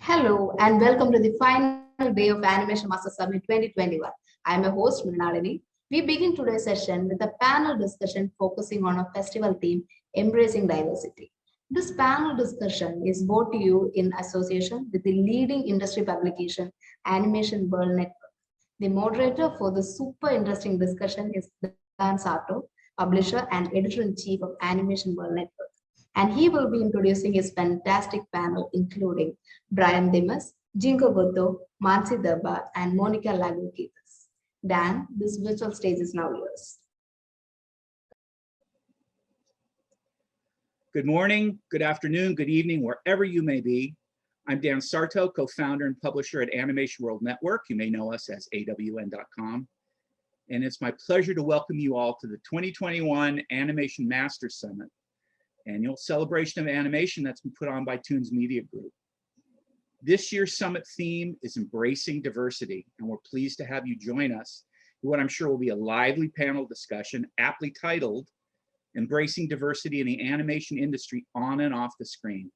Hello and welcome to the final day of Animation Master Summit 2021. I am your host, Mrinalini. We begin today's session with a panel discussion focusing on a festival theme, Embracing Diversity. This panel discussion is brought to you in association with the leading industry publication, Animation World Network. The moderator for the super interesting discussion is Dan Sato, publisher and editor-in-chief of Animation World Network. And he will be introducing his fantastic panel, including Brian Dimas, Jinko Goto, Mansi Darbar, and Monica Lago-Kitas. Dan, this virtual stage is now yours. Good morning, good afternoon, good evening, wherever you may be. I'm Dan Sarto, co-founder and publisher at Animation World Network. You may know us as AWN.com. And it's my pleasure to welcome you all to the 2021 Animation Masters Summit, annual celebration of animation that's been put on by Toons Media Group. This year's summit theme is Embracing Diversity, and we're pleased to have you join us in what I'm sure will be a lively panel discussion aptly titled Embracing Diversity in the Animation Industry on and off the Screen.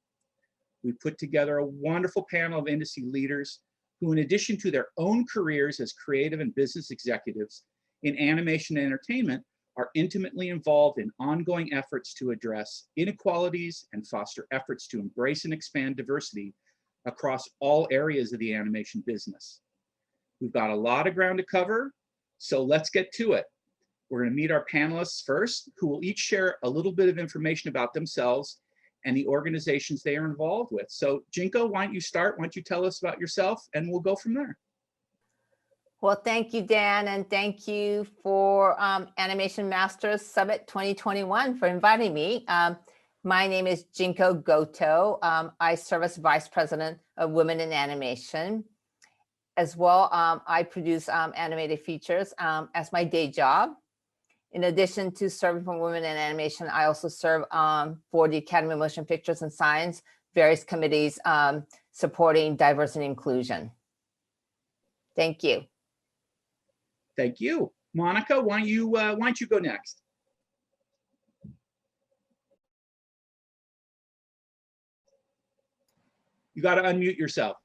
We put together a wonderful panel of industry leaders who, in addition to their own careers as creative and business executives in animation and entertainment, are intimately involved in ongoing efforts to address inequalities and foster efforts to embrace and expand diversity across all areas of the animation business. We've got a lot of ground to cover, so let's get to it. We're going to meet our panelists first, who will each share a little bit of information about themselves and the organizations they are involved with. So Jinko, why don't you start? Why don't you tell us about yourself, and we'll go from there. Well, thank you, Dan, and thank you for Animation Masters Summit 2021 for inviting me. My name is Jinko Goto. I serve as Vice President of Women in Animation. As well, I produce animated features as my day job. In addition to serving for Women in Animation, I also serve for the Academy of Motion Pictures and Science, various committees supporting diversity and inclusion. Thank you. Thank you. Monica, why don't you go next? You got to unmute yourself.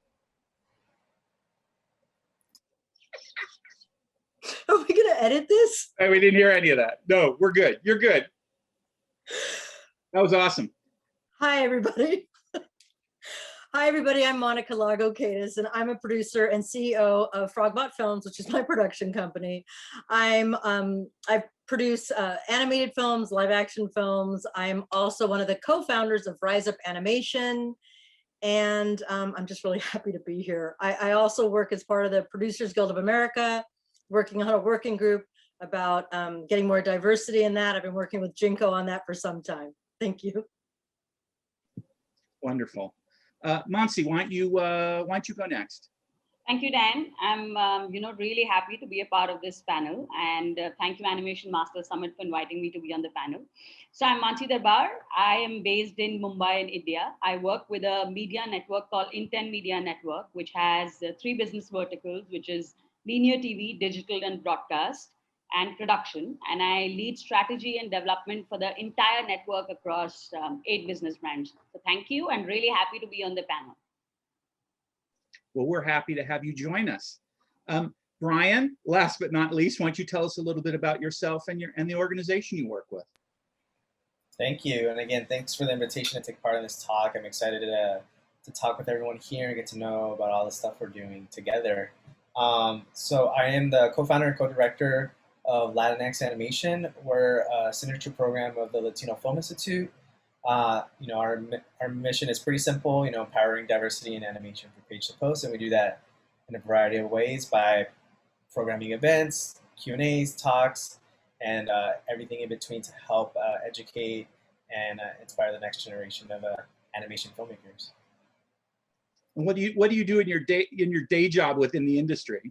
Are we going to edit this? Hey, we didn't hear any of that. No, we're good. You're good. That was awesome. Hi, everybody. Hi, everybody. I'm Monica Lago-Kitas, and I'm a producer and CEO of Frogbot Films, which is my production company. I produce animated films, live action films. I'm also one of the co-founders of Rise Up Animation, and I'm just really happy to be here. I also work as part of the Producers Guild of America, working on a working group about getting more diversity in that. I've been working with Jinko on that for some time. Thank you. Wonderful. Mansi, why don't you go next? Thank you, Dan. I'm really happy to be a part of this panel, and thank you, Animation Masters Summit, for inviting me to be on the panel. So I'm Mansi Darbar. I am based in Mumbai in India. I work with a media network called Inten Media Network, which has 3 business verticals, which is linear TV, digital and broadcast, and production. And I lead strategy and development for the entire network across 8 business brands. So thank you, and really happy to be on the panel. Well, we're happy to have you join us. Brian, last but not least, why don't you tell us a little bit about yourself and the organization you work with? Thank you. And again, thanks for the invitation to take part in this talk. I'm excited to talk with everyone here and get to know about all the stuff we're doing together. So I am the co-founder and co-director of Latinx Animation. We're a signature program of the Latino Film Institute. Our mission is pretty simple, empowering diversity in animation from page to post, and we do that in a variety of ways by programming events, Q&As, talks, and everything in between to help educate and inspire the next generation of animation filmmakers. And what do you do in your day job within the industry?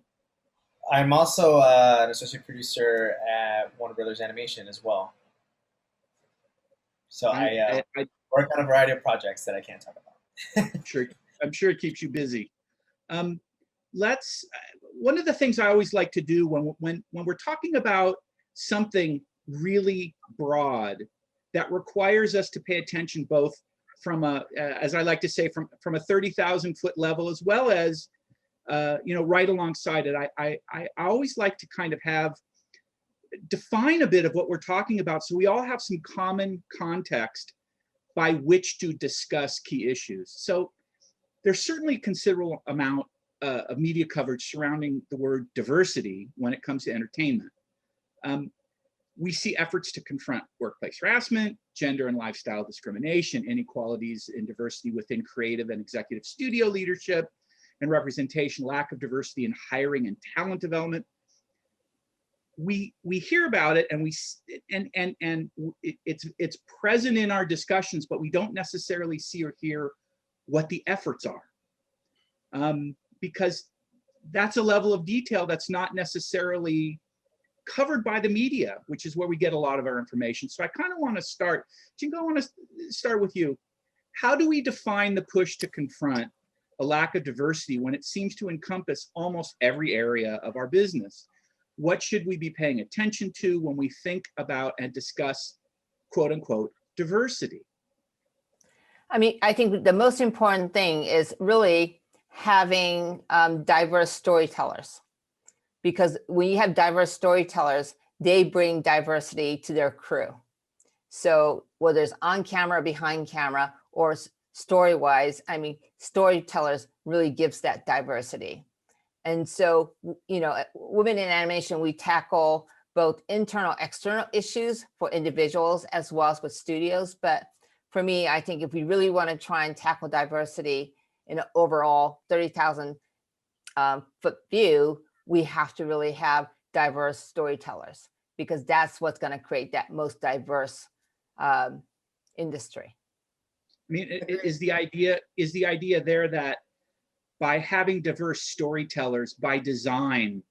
I'm also an associate producer at Warner Brothers Animation as well. So I work on a variety of projects that I can't talk about. I'm sure it keeps you busy. One of the things I always like to do when we're talking about something really broad that requires us to pay attention both as I like to say, from a 30,000 foot level, as well as, right alongside it. I always like to kind of define a bit of what we're talking about, so we all have some common context by which to discuss key issues. So there's certainly a considerable amount of media coverage surrounding the word diversity when it comes to entertainment. We see efforts to confront workplace harassment, gender and lifestyle discrimination, inequalities in diversity within creative and executive studio leadership and representation, lack of diversity in hiring and talent development. We hear about it, and it's present in our discussions, but we don't necessarily see or hear what the efforts are, because that's a level of detail that's not necessarily covered by the media, which is where we get a lot of our information. So I kind of want to start, Jinko, I want to start with you. How do we define the push to confront a lack of diversity when it seems to encompass almost every area of our business? What should we be paying attention to when we think about and discuss, quote unquote, diversity? I mean, I think the most important thing is really having diverse storytellers, because when you have diverse storytellers, they bring diversity to their crew. So whether it's on camera, behind camera, or story-wise, I mean, storytellers really gives that diversity. And so, Women in Animation, we tackle both internal, external issues for individuals as well as with studios. But for me, I think if we really want to try and tackle diversity in an overall 30,000 foot view, we have to really have diverse storytellers, because that's what's going to create that most diverse industry. I mean, is the idea there that by having diverse storytellers by design,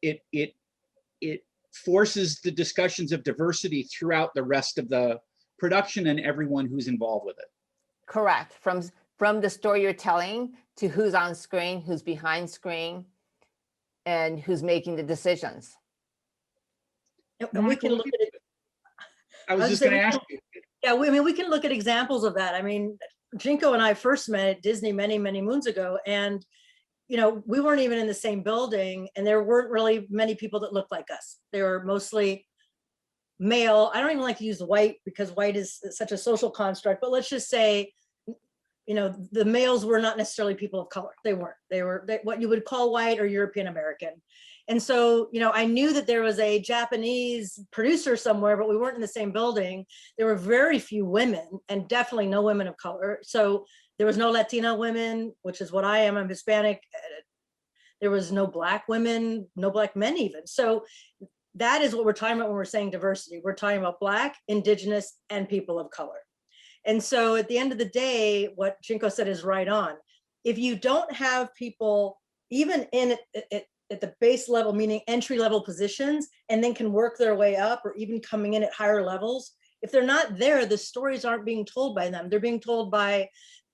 it forces the discussions of diversity throughout the rest of the production and everyone who's involved with it? Correct. From the story you're telling to who's on screen, who's behind screen, and who's making the decisions. And we can look at it. I was just going to ask you. Yeah, we can look at examples of that. I mean, Jinko and I first met at Disney many, many moons ago, and we weren't even in the same building, and there weren't really many people that looked like us. They were mostly male. I don't even like to use white because white is such a social construct, but let's just say, the males were not necessarily people of color. They weren't. They were what you would call white or European American. And so, I knew that there was a Japanese producer somewhere, but we weren't in the same building. There were very few women, and definitely no women of color. So there was no Latina women, which is what I am. I'm Hispanic. There was no Black women, no Black men even. So that is what we're talking about when we're saying diversity. We're talking about Black, Indigenous, and people of color. And so at the end of the day, what Jinko said is right on. If you don't have people even at the base level, meaning entry level positions, and then can work their way up or even coming in at higher levels, if they're not there, the stories aren't being told by them. They're being told by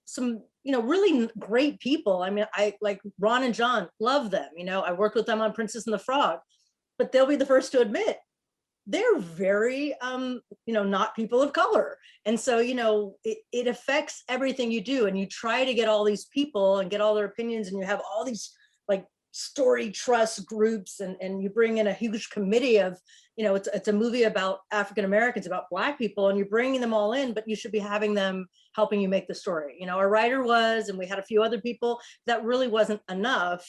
some, really great people. I mean, I like Ron and John, love them. I worked with them on Princess and the Frog, but they'll be the first to admit they're very, not people of color. And so, it affects everything you do. And you try to get all these people and get all their opinions, and you have all these like story trust groups, and you bring in a huge committee of, it's a movie about African Americans, about Black people, and you're bringing them all in, but you should be having them helping you make the story. Our writer was, and we had a few other people. That really wasn't enough.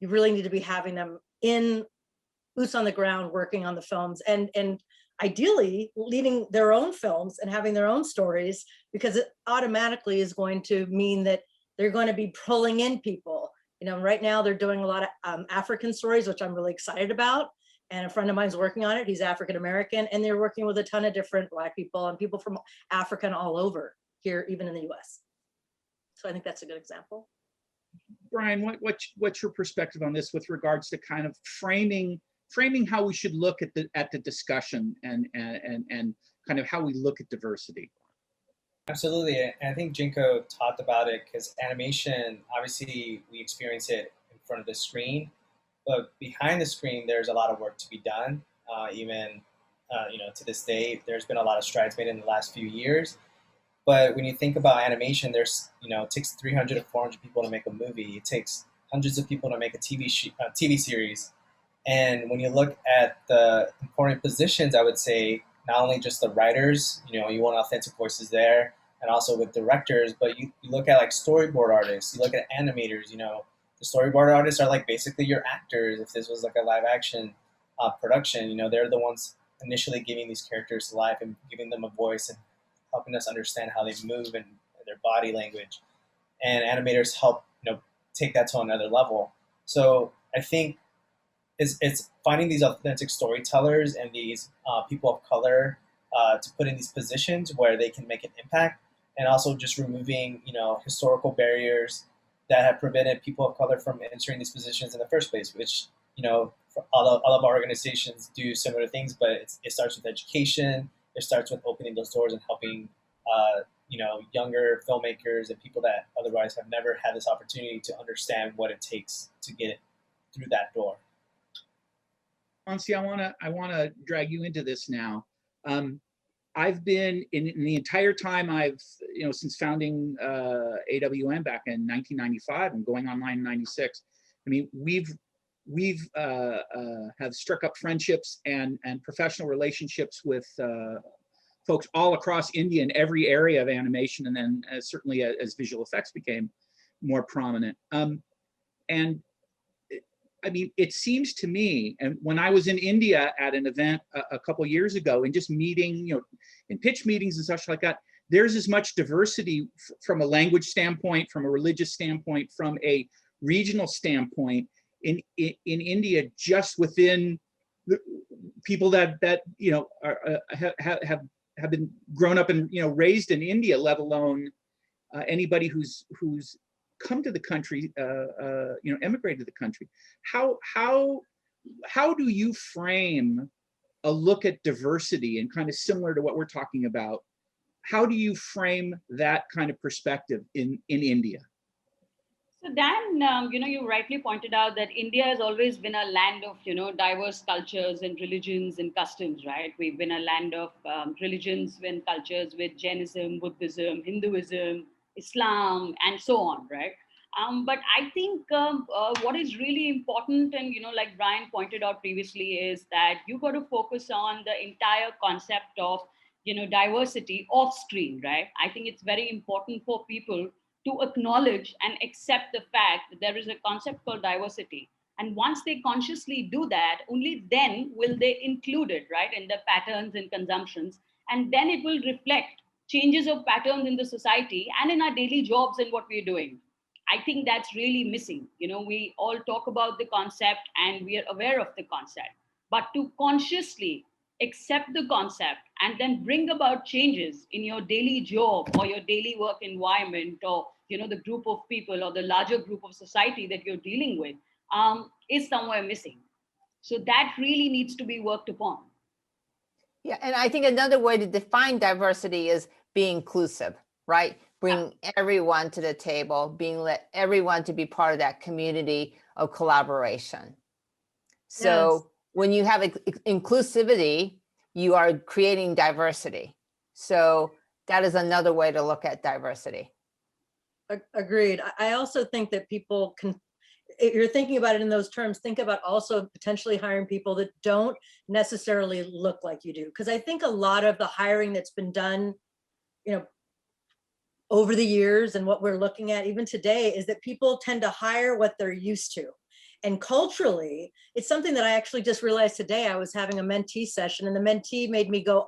You really need to be having them in, boots on the ground, working on the films, and ideally leading their own films and having their own stories, because it automatically is going to mean that they're going to be pulling in people. Right now they're doing a lot of African stories, which I'm really excited about. And a friend of mine's working on it. He's African American, and they're working with a ton of different Black people and people from Africa and all over here, even in the US. So I think that's a good example. Brian, what's your perspective on this with regards to kind of framing how we should look at the discussion and kind of how we look at diversity? Absolutely, and I think Jinko talked about it, because animation, obviously we experience it in front of the screen, but behind the screen there's a lot of work to be done. Even to this day, there's been a lot of strides made in the last few years, But when you think about animation, there's, it takes 300 to 400 people to make a movie. It takes hundreds of people to make a TV series. And when you look at the important positions, I would say not only just the writers, you want authentic voices there, and also with directors, but you look at like storyboard artists, you look at animators, the storyboard artists are like basically your actors. If this was like a live action production, they're the ones initially giving these characters to life and giving them a voice and helping us understand how they move and their body language. And animators help, take that to another level. So I think it's finding these authentic storytellers and these people of color to put in these positions where they can make an impact, and also just removing, historical barriers that have prevented people of color from entering these positions in the first place, which, all of our organizations do similar things, but it starts with education. It starts with opening those doors and helping, younger filmmakers and people that otherwise have never had this opportunity to understand what it takes to get through that door. Nancy, I want to drag you into this now. I've been in the entire time I've, since founding AWN back in 1995 and going online in 96. I mean, we've have struck up friendships and professional relationships with folks all across India in every area of animation, and then certainly as visual effects became more prominent. And I mean, it seems to me, and when I was in India at an event a couple years ago and just meeting, in pitch meetings and such like that, there's as much diversity from a language standpoint, from a religious standpoint, from a regional standpoint in India, just within the people that have been grown up and raised in India, let alone anybody who's come to the country, emigrated to the country. How do you frame a look at diversity, and kind of similar to what we're talking about? How do you frame that kind of perspective in India? So Dan, you rightly pointed out that India has always been a land of, diverse cultures and religions and customs, right? We've been a land of religions and cultures with Jainism, Buddhism, Hinduism, Islam, and so on, right? But I think what is really important, and like Brian pointed out previously, is that you got to focus on the entire concept of diversity off screen, right? I think it's very important for people to acknowledge and accept the fact that there is a concept called diversity. And once they consciously do that, only then will they include it, right, in the patterns and consumptions. And then it will reflect changes of patterns in the society and in our daily jobs and what we're doing. I think that's really missing. We all talk about the concept and we are aware of the concept, but to consciously accept the concept and then bring about changes in your daily job or your daily work environment, or the group of people or the larger group of society that you're dealing with, is somewhere missing. So that really needs to be worked upon. Yeah, and I think another way to define diversity is being inclusive, right? Bring everyone to the table, let everyone to be part of that community of collaboration. So when you have inclusivity, you are creating diversity. So that is another way to look at diversity. Agreed. I also think that people can, if you're thinking about it in those terms, think about also potentially hiring people that don't necessarily look like you do. Because I think a lot of the hiring that's been done, over the years, and what we're looking at even today, is that people tend to hire what they're used to. And culturally, it's something that I actually just realized today. I was having a mentee session, and the mentee made me go,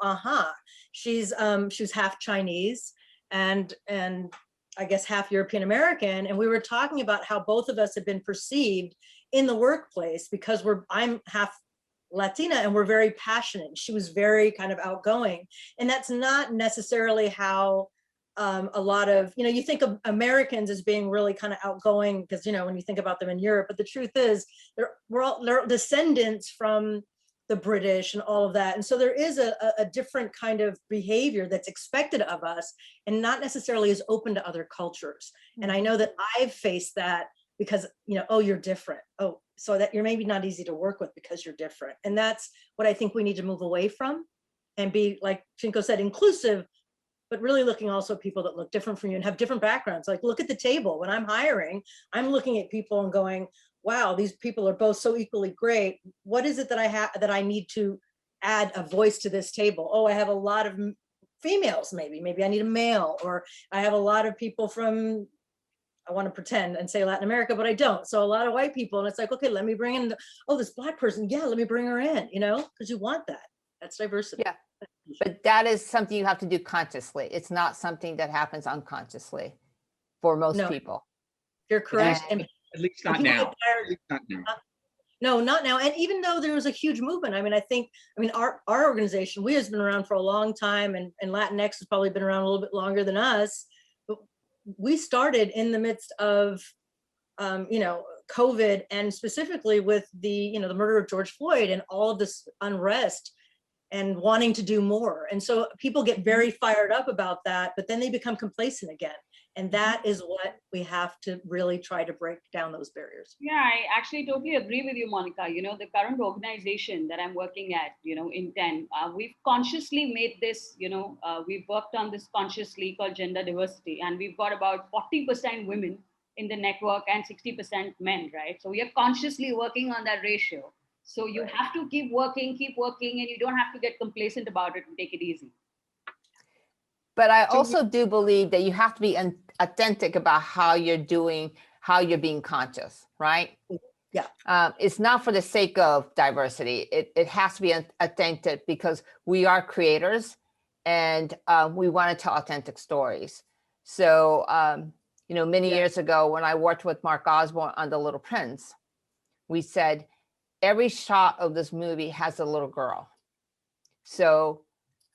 she's half Chinese and I guess half European American. And we were talking about how both of us have been perceived in the workplace because I'm half Latina and we're very passionate. She was very kind of outgoing. And that's not necessarily how a lot of, you think of Americans as being really kind of outgoing because, when you think about them in Europe, but the truth is they're descendants from the British and all of that. And so there is a different kind of behavior that's expected of us and not necessarily is open to other cultures. Mm-hmm. And I know that I've faced that because, you're different. Oh, so that you're maybe not easy to work with because you're different. And that's what I think we need to move away from and be, like Chinko said, inclusive, but really looking also at people that look different from you and have different backgrounds. Like, look at the table. When I'm hiring, I'm looking at people and going, wow, these people are both so equally great. What is it that I have that I need to add a voice to this table? Oh, I have a lot of females, maybe I need a male, or I have a lot of people from, I want to pretend and say Latin America, but I don't. So a lot of white people, and it's like, okay, let me bring in, oh, this Black person, yeah, let me bring her in, you know, because you want that. That's diversity. Yeah, but that is something you have to do consciously. It's not something that happens unconsciously for most No. people. You're correct. And- And At least not people now. get tired- At least not now. No, not now. And even though there was a huge movement, I mean, our organization, we has been around for a long time, and Latinx has probably been around a little bit longer than us. But we started in the midst of, you know, COVID, and specifically with the murder of George Floyd and all of this unrest and wanting to do more. And so people get very fired up about that, but then they become complacent again. And that is what we have to really try to break down those barriers. Yeah, I actually totally agree with you, Monica. You know, the current organization that I'm working at, you know, in 10, we've consciously made this, you know, we've worked on this consciously called gender diversity, and we've got about 40% women in the network and 60% men, right? So we are consciously working on that ratio. So you have to keep working, and you don't have to get complacent about it and take it easy. But I also do believe that you have to be authentic about how you're doing, how you're being conscious, right? Yeah. It's not for the sake of diversity. It has to be authentic because we are creators, and we want to tell authentic stories. So, you know, many years ago when I worked with Mark Osborne on The Little Prince, we said, every shot of this movie has a little girl. So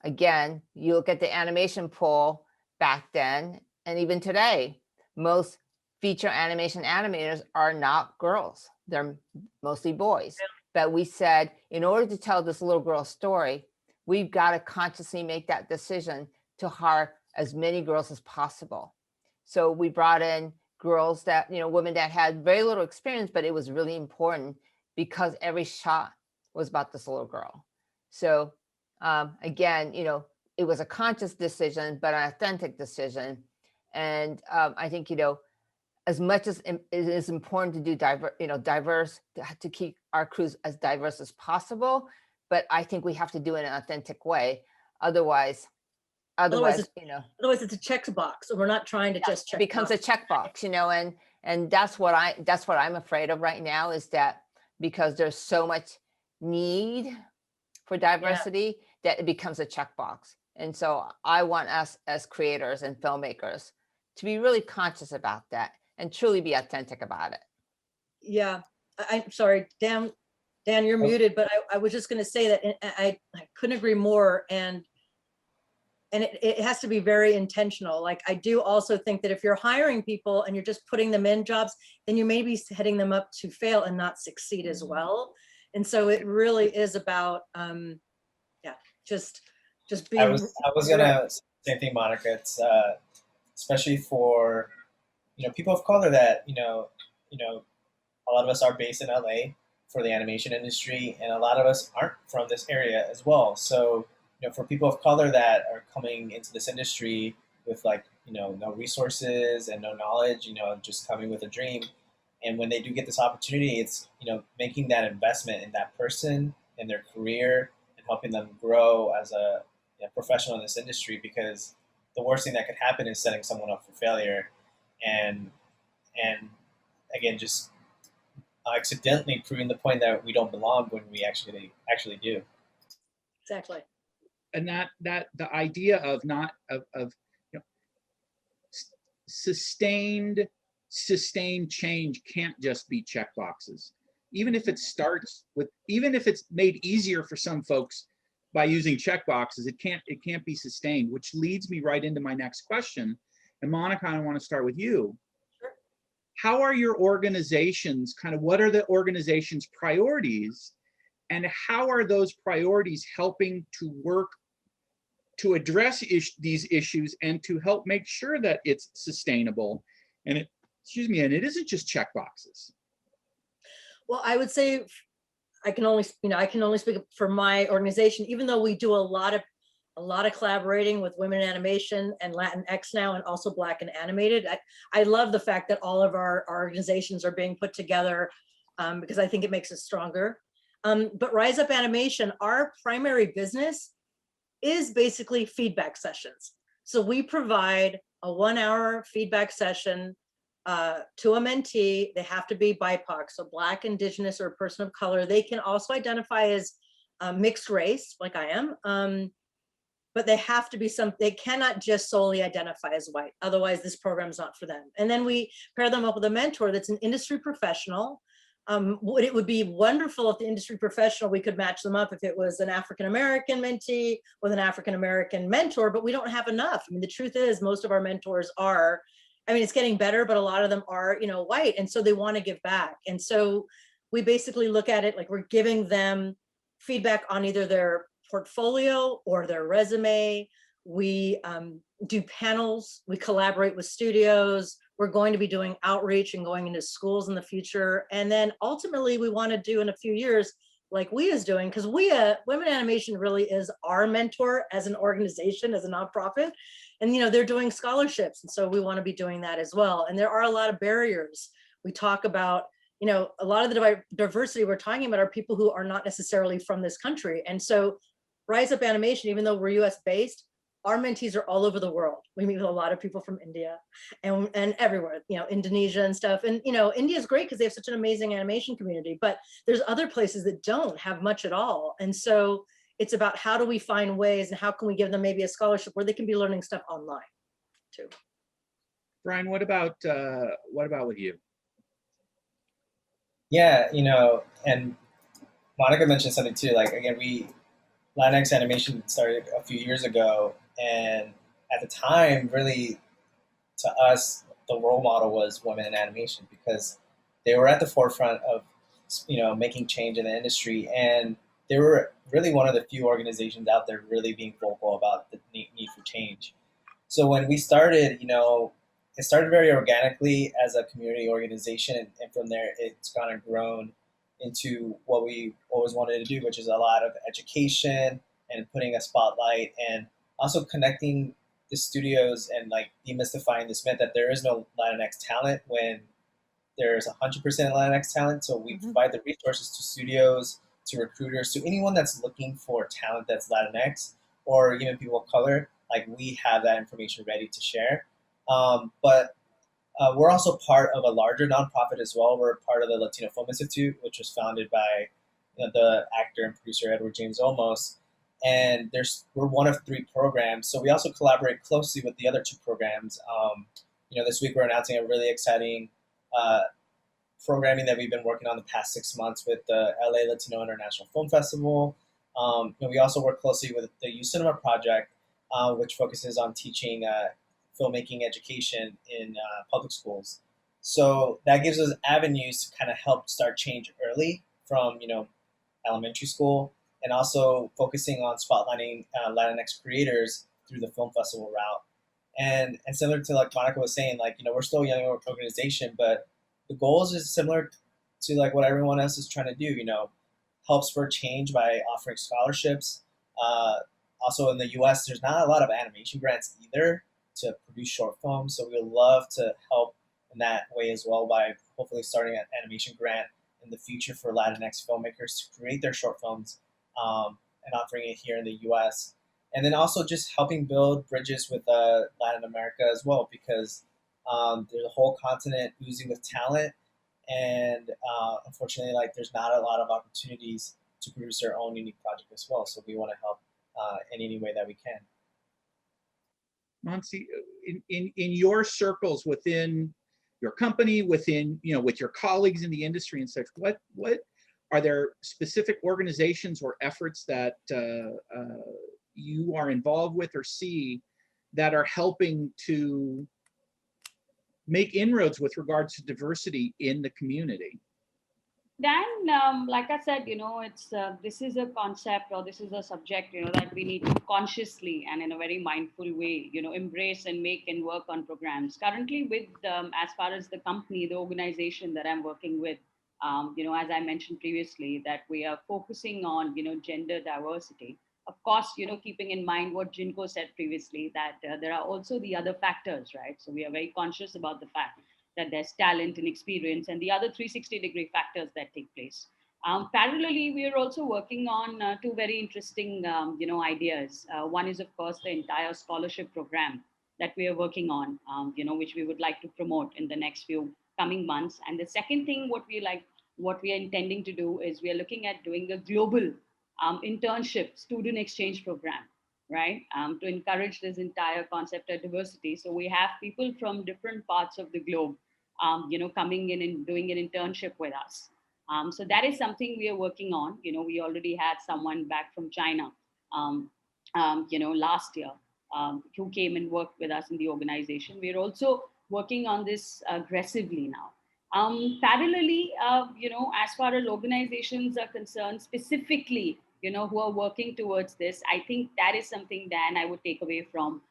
again, you look at the animation pool back then, and even today, most feature animation animators are not girls. They're mostly boys. But we said, in order to tell this little girl's story, we've got to consciously make that decision to hire as many girls as possible. So we brought in girls that, you know, women that had very little experience, but it was really important because every shot was about this little girl. So again, you know, it was a conscious decision, but an authentic decision. And I think, you know, as much as it is important to do diverse, to keep our crews as diverse as possible, but I think we have to do it in an authentic way. Otherwise, you know, otherwise it's a checkbox. So we're not trying to just check. It becomes a checkbox, you know, and that's what I'm afraid of right now, is that because there's so much need for diversity that it becomes a checkbox. And so I want us as creators and filmmakers to be really conscious about that and truly be authentic about it. Yeah, I'm sorry, Dan, you're muted, but I was just going to say that I couldn't agree more. And it has to be very intentional. Like, I do also think that if you're hiring people and you're just putting them in jobs, then you may be setting them up to fail and not succeed as well. And so it really is about, just being. I was gonna say the same thing, Monica. It's especially for, you know, people of color that, you know, a lot of us are based in LA for the animation industry, and a lot of us aren't from this area as well. So, you know, for people of color that are coming into this industry with, like, you know, no resources and no knowledge, you know, just coming with a dream, and when they do get this opportunity, it's, you know, making that investment in that person and their career and helping them grow as a professional in this industry, because the worst thing that could happen is setting someone up for failure, and again, just accidentally proving the point that we don't belong when we actually do. Exactly. And that the idea of not of you know, sustained change can't just be check boxes. Even if it starts with, even if it's made easier for some folks by using check boxes, it can't be sustained, which leads me right into my next question. And Monica, I want to start with you. Sure. How are your organizations, what are the organization's priorities, and how are those priorities helping to work to address these issues and to help make sure that it's sustainable and it isn't just check boxes? Well, I would say I can only speak for my organization. Even though we do a lot of a lot of collaborating with women in animation and Latinx now, and also Black and animated. I love the fact that all of our organizations are being put together because I think it makes us stronger. But Rise Up Animation, our primary business is basically feedback sessions. So we provide a 1-hour feedback session to a mentee. They have to be BIPOC, so Black, Indigenous, or a person of color. They can also identify as mixed race, like I am, but they have to be they cannot just solely identify as white. Otherwise, this program is not for them. And then we pair them up with a mentor that's an industry professional. It would be wonderful if the industry professional, we could match them up if it was an African-American mentee with an African-American mentor, but we don't have enough. I mean, the truth is most of our mentors are, I mean, it's getting better, but a lot of them are, you know, white. And so they want to give back. And so we basically look at it like we're giving them feedback on either their portfolio or their resume. We do panels, we collaborate with studios. We're going to be doing outreach and going into schools in the future. And then ultimately we want to do in a few years, like WIA is doing, because WIA, Women Animation really is our mentor as an organization, as a nonprofit. And, you know, they're doing scholarships. And so we want to be doing that as well. And there are a lot of barriers. We talk about, you know, a lot of the diversity we're talking about are people who are not necessarily from this country. And so Rise Up Animation, even though we're US based, our mentees are all over the world. We meet with a lot of people from India and everywhere, you know, Indonesia and stuff. And, you know, India is great because they have such an amazing animation community, but there's other places that don't have much at all. And so it's about how do we find ways and how can we give them maybe a scholarship where they can be learning stuff online too. Brian, what about with you? Yeah, you know, and Monica mentioned something too. Like again, Latinx animation started a few years ago, and at the time, really, to us, the role model was women in animation because they were at the forefront of, you know, making change in the industry, and they were really one of the few organizations out there really being vocal about the need for change. So when we started, you know, it started very organically as a community organization, and from there, it's kind of grown into what we always wanted to do, which is a lot of education and putting a spotlight and also connecting the studios and like demystifying this myth that there is no Latinx talent when there's 100% Latinx talent. So we provide the resources to studios, to recruiters, to anyone that's looking for talent that's Latinx or even people of color. Like we have that information ready to share. But we're also part of a larger nonprofit as well. We're part of the Latino Film Institute, which was founded by the actor and producer Edward James Olmos. And we're one of 3 programs. So we also collaborate closely with the other 2 programs. You know, this week we're announcing a really exciting programming that we've been working on the past 6 months with the LA Latino International Film Festival. And we also work closely with the Youth Cinema Project, which focuses on teaching filmmaking education in public schools. So that gives us avenues to kind of help start change early from, you know, elementary school, and also focusing on spotlighting Latinx creators through the film festival route. And similar to like Monica was saying, like, you know, we're still a young organization, but the goals is similar to like what everyone else is trying to do, you know, help spur change by offering scholarships. Also in the US, there's not a lot of animation grants either to produce short films. So we would love to help in that way as well by hopefully starting an animation grant in the future for Latinx filmmakers to create their short films and offering it here in the US. And then also just helping build bridges with Latin America as well, because there's a whole continent oozing with talent. And unfortunately, like there's not a lot of opportunities to produce their own unique project as well. So we want to help in any way that we can. Monsi, in your circles within your company, within, you know, with your colleagues in the industry and such, what are there specific organizations or efforts that you are involved with or see that are helping to make inroads with regards to diversity in the community? Dan, like I said, you know, it's this is a concept or this is a subject, you know, that we need to consciously and in a very mindful way, you know, embrace and make and work on programs. Currently, with as far as the company, the organization that I'm working with, you know, as I mentioned previously, that we are focusing on, you know, gender diversity. Of course, keeping in mind what Jinko said previously, that there are also the other factors, right? So we are very conscious about the fact that there's talent and experience and the other 360-degree factors that take place. Parallelly, we are also working on two very interesting, ideas. One is, of course, the entire scholarship program that we are working on, which we would like to promote in the next few coming months. And the second thing, what we are intending to do is we are looking at doing a global internship student exchange program, right? To encourage this entire concept of diversity. So we have people from different parts of the globe, coming in and doing an internship with us. So that is something we are working on. We already had someone back from China, last year, who came and worked with us in the organization. We're also working on this aggressively now. Parallelly, as far as organizations are concerned, specifically, who are working towards this, I think that is something, Dan, I would take away from,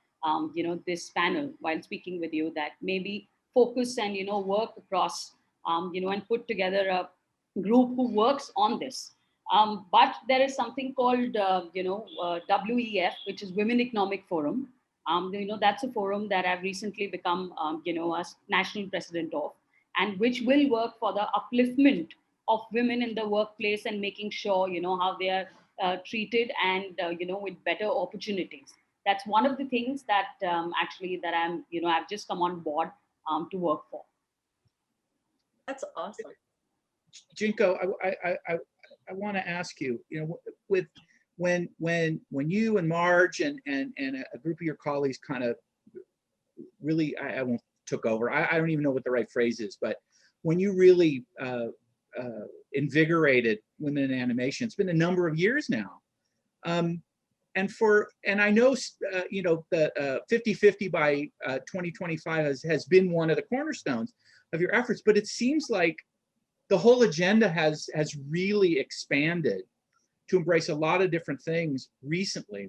this panel while speaking with you, that maybe focus and, work across, and put together a group who works on this. But there is something called, WEF, which is Women Economic Forum. That's a forum that I've recently become, a national president of, and which will work for the upliftment of women in the workplace and making sure, how they are treated and, with better opportunities. That's one of the things that actually that I've just come on board to work for. That's awesome. Jinko, I want to ask you, with when you and Marge and a group of your colleagues kind of really, I won't took over. I don't even know what the right phrase is, but when you really invigorated women in animation, it's been a number of years now. And I know, the 50-50 by 2025 has been one of the cornerstones of your efforts, but it seems like the whole agenda has really expanded to embrace a lot of different things recently.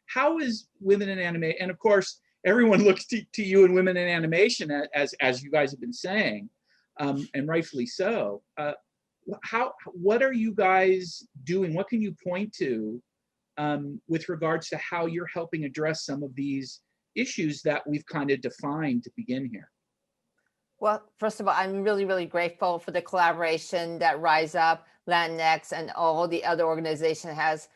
How is women in animation, and of course, everyone looks to you and women in animation, as you guys have been saying, and rightfully so. What are you guys doing? What can you point to with regards to how you're helping address some of these issues that we've kind of defined to begin here? Well, first of all, I'm really, really grateful for the collaboration that Rise Up, Latinx, and all the other organizations has,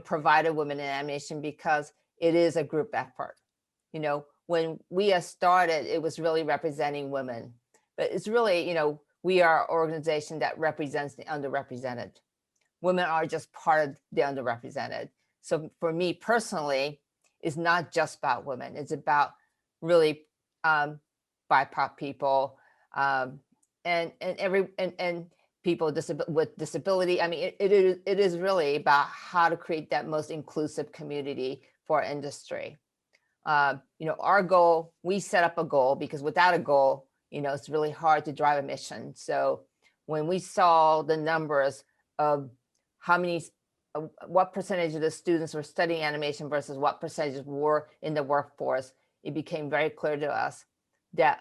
provided women in animation, because it is a group effort. When we started, it was really representing women, but it's really, we are an organization that represents the underrepresented. Women are just part of the underrepresented. So for me personally, it's not just about women. It's about really BIPOC people and people with disability. I mean, it is really about how to create that most inclusive community for our industry. Our goal, we set up a goal, because without a goal, it's really hard to drive a mission. So when we saw the numbers of what percentage of the students were studying animation versus what percentage were in the workforce, it became very clear to us that,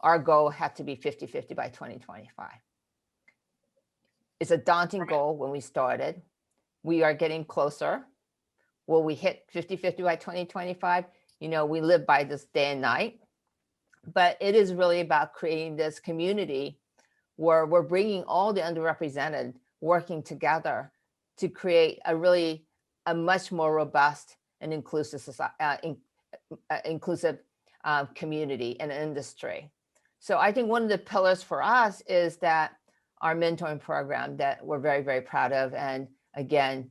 our goal had to be 50-50 by 2025. It's a daunting goal when we started. We are getting closer. Will we hit 50-50 by 2025? We live by this day and night, but it is really about creating this community where we're bringing all the underrepresented working together to create a much more robust and inclusive society, inclusive community and industry. So I think one of the pillars for us is that our mentoring program that we're very, very proud of. And again,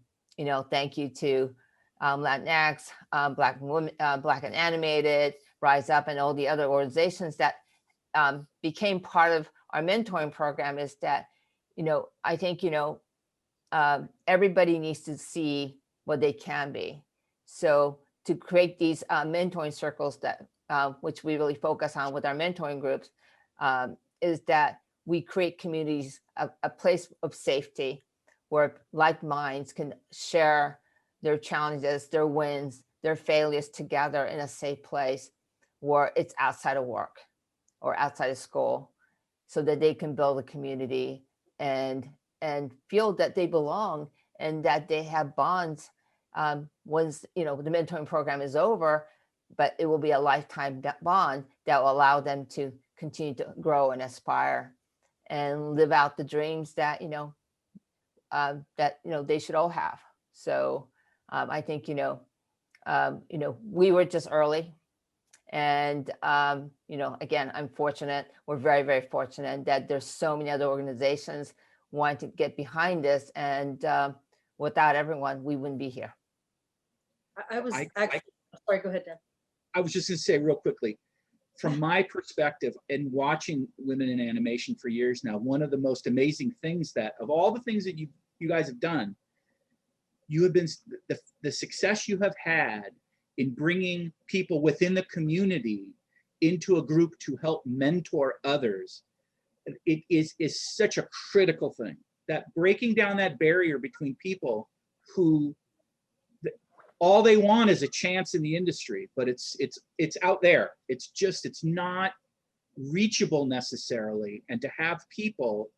thank you to Latinx, Black women, Black and Animated, Rise Up, and all the other organizations that became part of our mentoring program. Is that, I think, everybody needs to see what they can be. So to create these mentoring circles that which we really focus on with our mentoring groups, is that we create communities, a place of safety where like minds can share their challenges, their wins, their failures together in a safe place where it's outside of work or outside of school, so that they can build a community and feel that they belong and that they have bonds once, the mentoring program is over, but it will be a lifetime bond that will allow them to continue to grow and aspire and live out the dreams that, they should all have. So I think, we were just early. And, again, I'm fortunate. We're very, very fortunate that there's so many other organizations wanting to get behind this. And without everyone, we wouldn't be here. Sorry, go ahead, Dan. I was just going to say real quickly, from my perspective and watching women in animation for years now, one of the most amazing things that, of all the things that you guys have done, you have been, the success you have had in bringing people within the community into a group to help mentor others. It is such a critical thing, that breaking down that barrier between people who all they want is a chance in the industry, but it's out there. It's not reachable necessarily. And to have people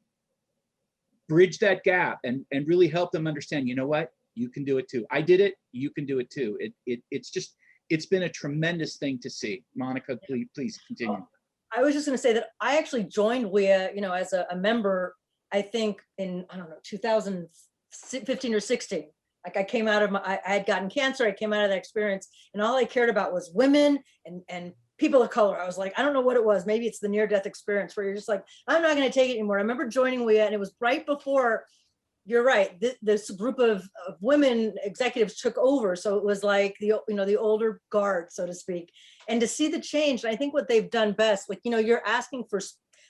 bridge that gap and really help them understand, you know what, you can do it too. I did it, you can do it too. It's been a tremendous thing to see. Monica, please continue. I was just going to say that I actually joined WIA, as a member, I think in, 2015 or 16. Like I came out of I had gotten cancer. I came out of that experience, and all I cared about was women and people of color. I was like, I don't know what it was. Maybe it's the near-death experience where you're just like, I'm not going to take it anymore. I remember joining WIA, and it was right before, you're right, this group of women executives took over. So it was like the older guard, so to speak. And to see the change, and I think what they've done best, like, you're asking for,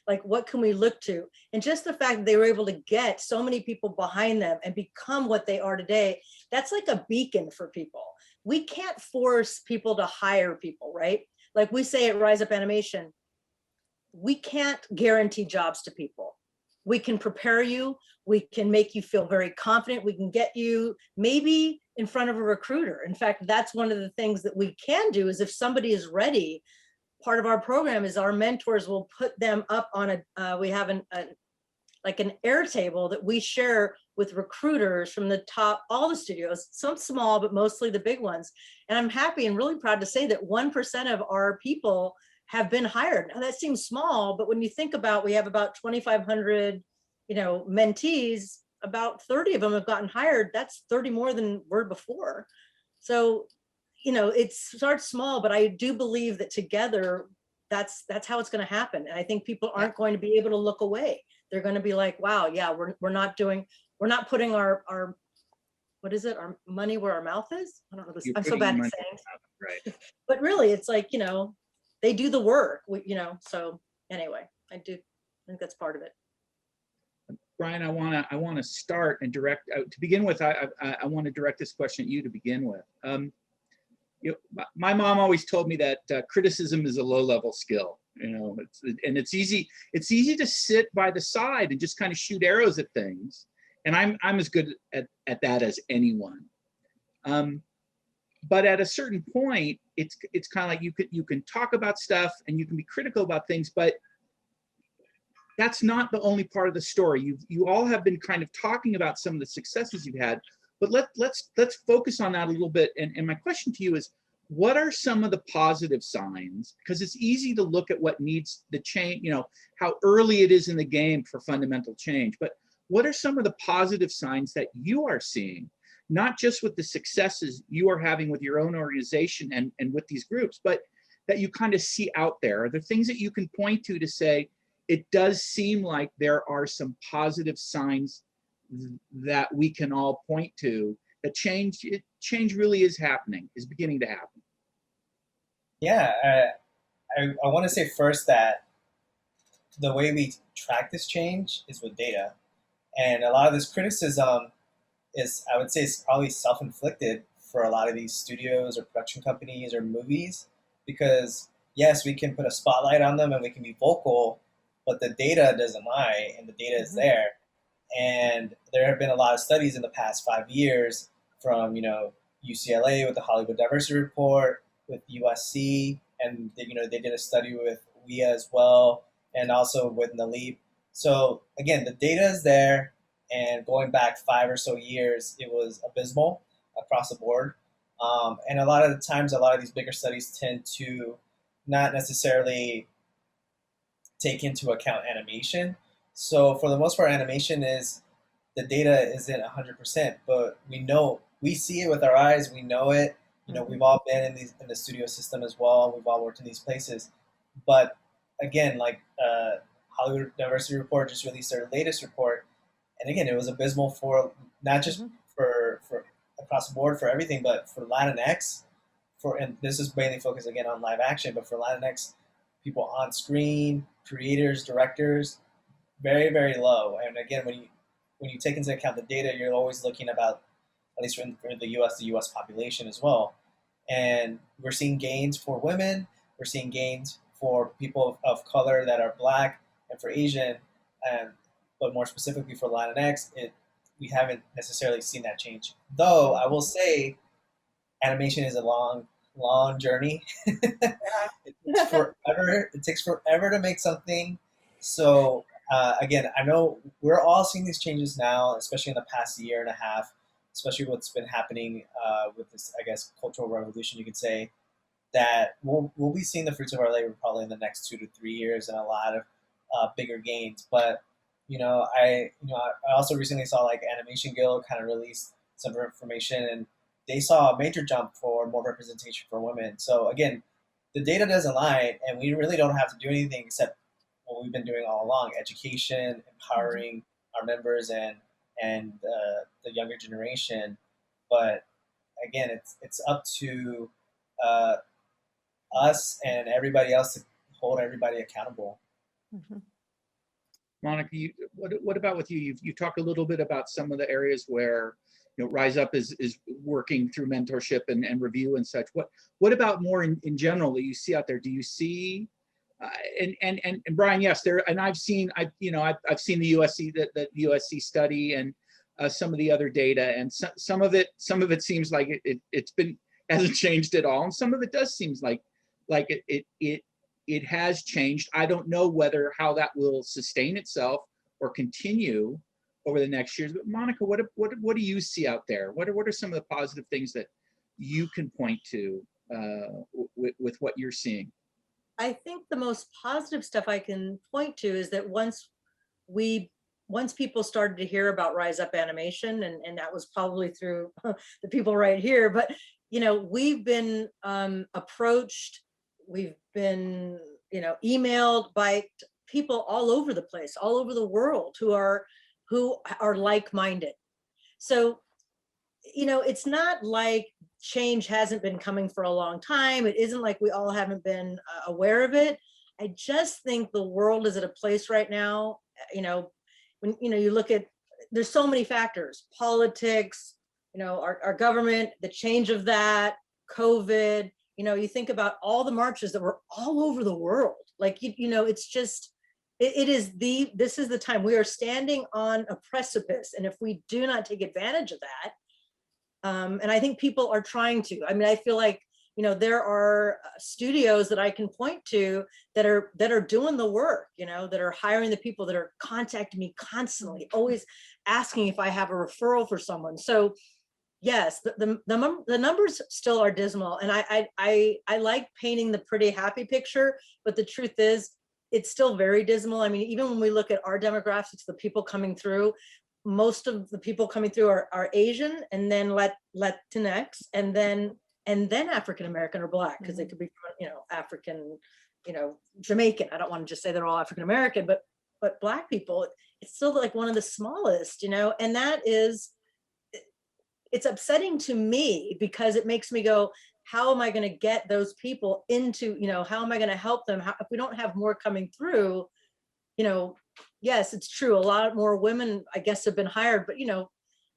like, what can we look to? And just the fact that they were able to get so many people behind them and become what they are today, that's like a beacon for people. We can't force people to hire people, right? Like we say at Rise Up Animation, we can't guarantee jobs to people. We can prepare you. We can make you feel very confident. We can get you maybe in front of a recruiter. In fact, that's one of the things that we can do, is if somebody is ready, part of our program is our mentors will put them up on we have an air table that we share with recruiters from the top, all the studios, some small, but mostly the big ones. And I'm happy and really proud to say that 1% of our people have been hired. Now that seems small, but when you think about, we have about 2,500, mentees, about 30 of them have gotten hired. That's 30 more than were before. So, it starts small, but I do believe that together, that's how it's going to happen. And I think people aren't going to be able to look away. They're going to be like, wow, yeah, we're not putting our what is it? Our money where our mouth is. I don't know this. I'm so bad at saying. Right. But really, it's like, they do the work, so anyway, I think that's part of it. Brian, I want to start and direct to begin with. I want to direct this question at you to begin with. My mom always told me that criticism is a low-level skill. It's easy to sit by the side and just kind of shoot arrows at things, and I'm as good at that as anyone. But at a certain point, it's kind of like you can talk about stuff and you can be critical about things, but that's not the only part of the story. You all have been kind of talking about some of the successes you've had, but let's focus on that a little bit. And my question to you is, what are some of the positive signs? Because it's easy to look at what needs the change, how early it is in the game for fundamental change, but what are some of the positive signs that you are seeing, not just with the successes you are having with your own organization and with these groups, but that you kind of see out there? Are there things that you can point to say, it does seem like there are some positive signs that we can all point to, that change really is happening, is beginning to happen? Yeah, I want to say first that the way we track this change is with data. And a lot of this criticism I would say, is probably self-inflicted for a lot of these studios or production companies or movies, because yes, we can put a spotlight on them and we can be vocal, but the data doesn't lie, and the data is there. And there have been a lot of studies in the past 5 years from, UCLA with the Hollywood Diversity Report, with USC, and they did a study with WIA as well, and also with NALEAP. So again, the data is there, And going back 5 or so years, it was abysmal across the board. And a lot of the times, a lot of these bigger studies tend to not necessarily take into account animation. So for the most part, animation is, the data isn't 100%, but we see it with our eyes, we know it. We've all been in the studio system as well. We've all worked in these places. But again, like Hollywood Diversity Report just released their latest report. And again, it was abysmal for not just for across the board for everything, but for Latinx, and this is mainly focused again on live action, but for Latinx people on screen, creators, directors, very, very low. And again, when you take into account the data, you're always looking about, at least for the US population as well. And we're seeing gains for women, we're seeing gains for people of color that are Black, and for Asian, but more specifically for Latinx, we haven't necessarily seen that change. Though I will say, animation is a long journey. It takes forever to make something. So again, I know we're all seeing these changes now, especially in the past year and a half, especially what's been happening with this, I guess, cultural revolution, you could say, that we'll be seeing the fruits of our labor probably in the next 2 to 3 years, and a lot of bigger gains. But I also recently saw like Animation Guild kind of released some information, and they saw a major jump for more representation for women. So again, the data doesn't lie, and we really don't have to do anything except what we've been doing all along: education, empowering our members and the younger generation. But again, it's up to us and everybody else to hold everybody accountable. Monica, what about with you? You talked a little bit about some of the areas where Rise Up is working through mentorship and review and such. What about more in general that you see out there? Do you see and Brian, yes, I've seen the USC study and some of the other data, and some of it seems like it's been hasn't changed at all, and some of it does seems like it has changed. I don't know how that will sustain itself or continue over the next years. But Monica, what do you see out there? What are some of the positive things that you can point to with what you're seeing? I think the most positive stuff I can point to is that once people started to hear about Rise Up Animation, and that was probably through the people right here, but we've been approached, we've been emailed by people all over the place, all over the world, who are like-minded. So it's not like change hasn't been coming for a long time. It isn't like we all haven't been aware of it. I just think the world is at a place right now, when you look at, there's so many factors: politics, our government, the change of that, COVID. You think about all the marches that were all over the world. Like it's just, this is the time. We are standing on a precipice, and if we do not take advantage of that, and I think people are trying to. I mean, I feel like there are studios that I can point to that are doing the work, that are hiring the people, that are contacting me constantly, always asking if I have a referral for someone. So yes, the numbers still are dismal, and I like painting the pretty happy picture, but the truth is it's still very dismal. I mean, even when we look at our demographics, the people coming through, most of the people coming through are Asian, and then Latinx, and then African American or Black, because they could be African, Jamaican. I don't want to just say they're all African American, but Black people, it's still like one of the smallest, and that is, it's upsetting to me, because it makes me go, how am I going to get those people into, how am I going to help them? If we don't have more coming through, yes, it's true. A lot more women, I guess, have been hired, but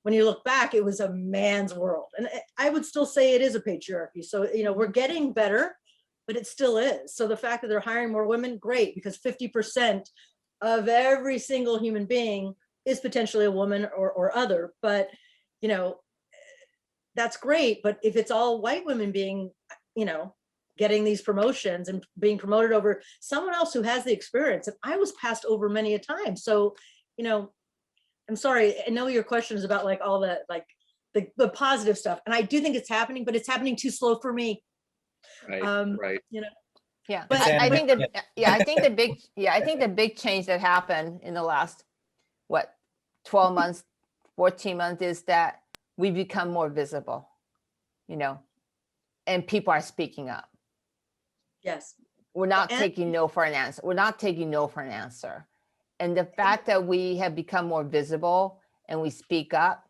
when you look back, it was a man's world. And I would still say it is a patriarchy. So, we're getting better, but it still is. So the fact that they're hiring more women, great, because 50% of every single human being is potentially a woman or other. But, that's great. But if it's all white women being, getting these promotions and being promoted over someone else who has the experience, and I was passed over many a time. So, I'm sorry, I know your question is about like all the like the positive stuff, and I do think it's happening, but it's happening too slow for me. Right, right. You know, Yeah, But- I think the Yeah. I think the big change that happened in the last 12 months, 14 months is that we become more visible, and people are speaking up. yes. We're not And- taking no for an answer. We're not taking no for an answer. And the fact that we have become more visible and we speak up,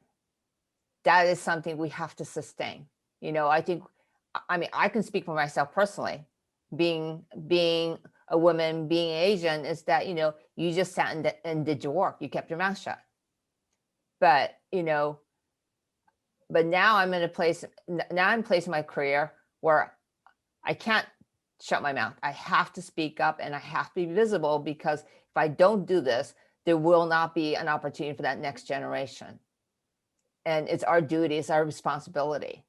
that is something we have to sustain. I think, I can speak for myself personally, being a woman, being Asian, is that, you just sat and did your work. You kept your mouth shut. But, but now I'm in a place in my career where I can't shut my mouth. I have to speak up and I have to be visible, because if I don't do this, there will not be an opportunity for that next generation. And it's our duty, it's our responsibility.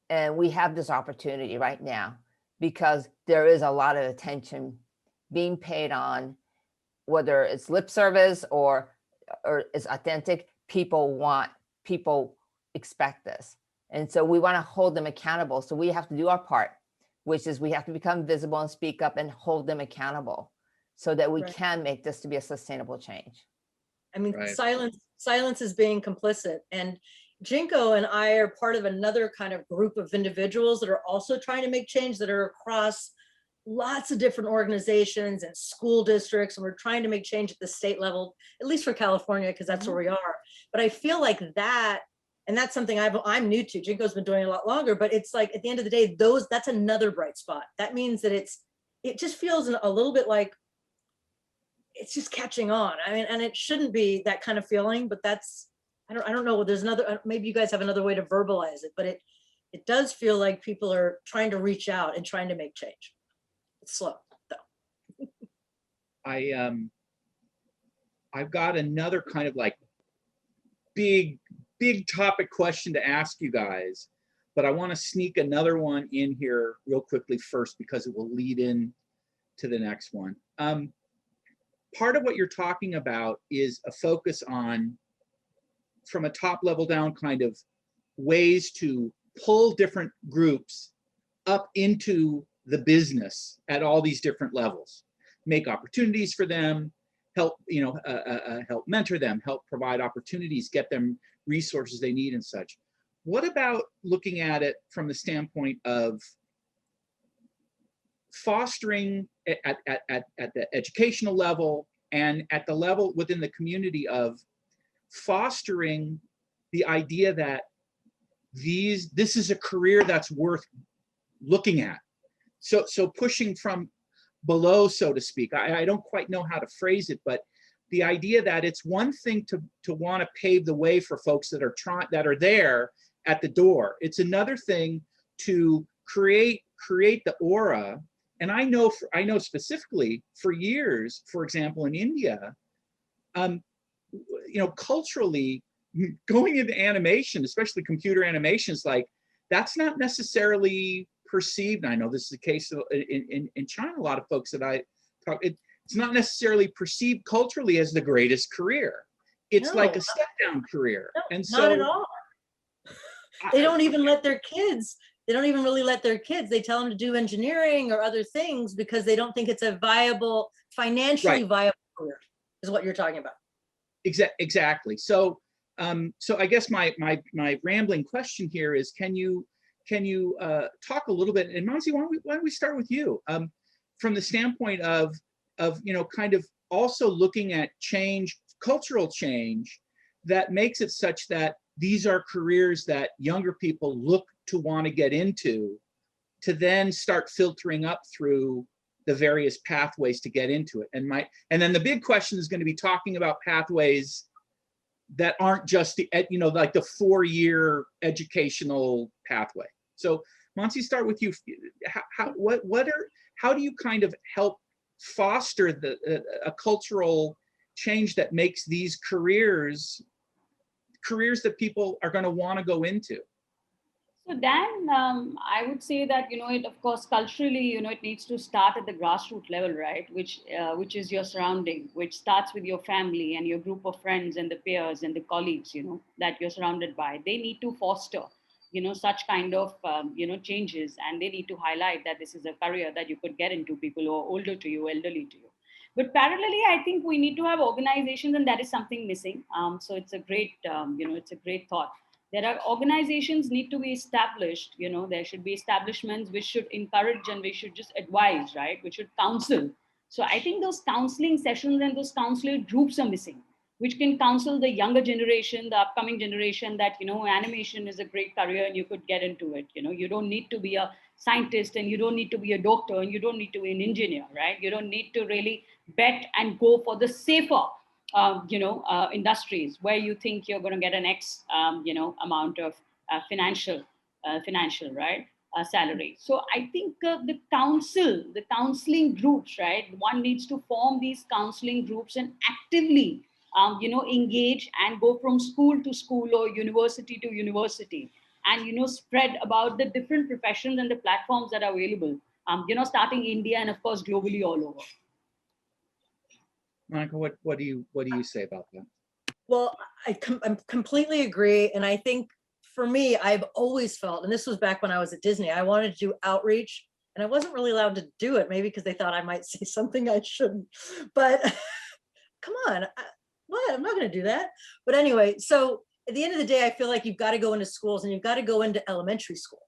And we have this opportunity right now because there is a lot of attention being paid on, whether it's lip service or it's authentic. People expect this. And so we want to hold them accountable. So we have to do our part, which is we have to become visible and speak up and hold them accountable so that we Right. can make this to be a sustainable change. I mean, Right. silence is being complicit. And Jinko and I are part of another kind of group of individuals that are also trying to make change, that are across lots of different organizations and school districts. And we're trying to make change at the state level, at least for California, because that's where we are. But I feel like that, and that's something I'm new to. Jinko's been doing it a lot longer, but it's like at the end of the day, that's another bright spot. That means that it just feels a little bit like it's just catching on. I mean, and it shouldn't be that kind of feeling, but that's, I don't know. There's another, maybe you guys have another way to verbalize it, but it does feel like people are trying to reach out and trying to make change. It's slow though. I've got another kind of like big topic question to ask you guys, but I want to sneak another one in here real quickly first because it will lead in to the next one. Part of what you're talking about is a focus on, from a top level down, kind of ways to pull different groups up into the business at all these different levels, make opportunities for them, help help mentor them, help provide opportunities, get them resources they need and such. What about looking at it from the standpoint of fostering at the educational level and at the level within the community of fostering the idea that this is a career that's worth looking at? So pushing from below, so to speak. I don't quite know how to phrase it, but the idea that it's one thing to want to pave the way for folks that are there at the door. It's another thing to create the aura. And I know specifically for years, for example, in India, culturally, going into animation, especially computer animations, like that's not necessarily perceived. I know this is the case in China. A lot of folks that I talk, it's not necessarily perceived culturally as the greatest career. It's like a step down career. No, And so not at all. They don't even let their kids. They don't even really let their kids. They tell them to do engineering or other things because they don't think it's a viable, financially viable career, is what you're talking about. Exactly. So I guess my rambling question here is, can you talk a little bit, and Monsi, why don't we start with you, from the standpoint of kind of also looking at change, cultural change, that makes it such that these are careers that younger people look to want to get into, to then start filtering up through the various pathways to get into it. And then the big question is going to be talking about pathways that aren't just like the 4-year educational pathway. So Monsi, start with you. How do you kind of help foster a cultural change that makes these careers that people are going to want to go into? So Dan, I would say that, it of course culturally, it needs to start at the grassroots level, right? Which is your surrounding, which starts with your family and your group of friends and the peers and the colleagues, that you're surrounded by. They need to foster, such kind of, changes, and they need to highlight that this is a career that you could get into, people who are older to you, elderly to you. But parallelly, I think we need to have organizations, and that is something missing. So it's a great, it's a great thought. There are organizations need to be established. There should be establishments which should encourage and we should just advise, right? Which should counsel. So I think those counseling sessions and those counselor groups are missing, which can counsel the younger generation, the upcoming generation, that animation is a great career and you could get into it. You don't need to be a scientist, and you don't need to be a doctor, and you don't need to be an engineer, right? You don't need to really bet and go for the safer industries where you think you're going to get an X, amount of financial, right, salary. So I think the counseling groups, right? One needs to form these counseling groups and actively, engage and go from school to school or university to university, and spread about the different professions and the platforms that are available. Starting India and of course globally all over. Monica, what do you say about that? Well, I completely agree. And I think for me, I've always felt, and this was back when I was at Disney, I wanted to do outreach, and I wasn't really allowed to do it, maybe because they thought I might say something I shouldn't. But come on, what? I'm not going to do that. But anyway, so at the end of the day, I feel like you've got to go into schools, and you've got to go into elementary school.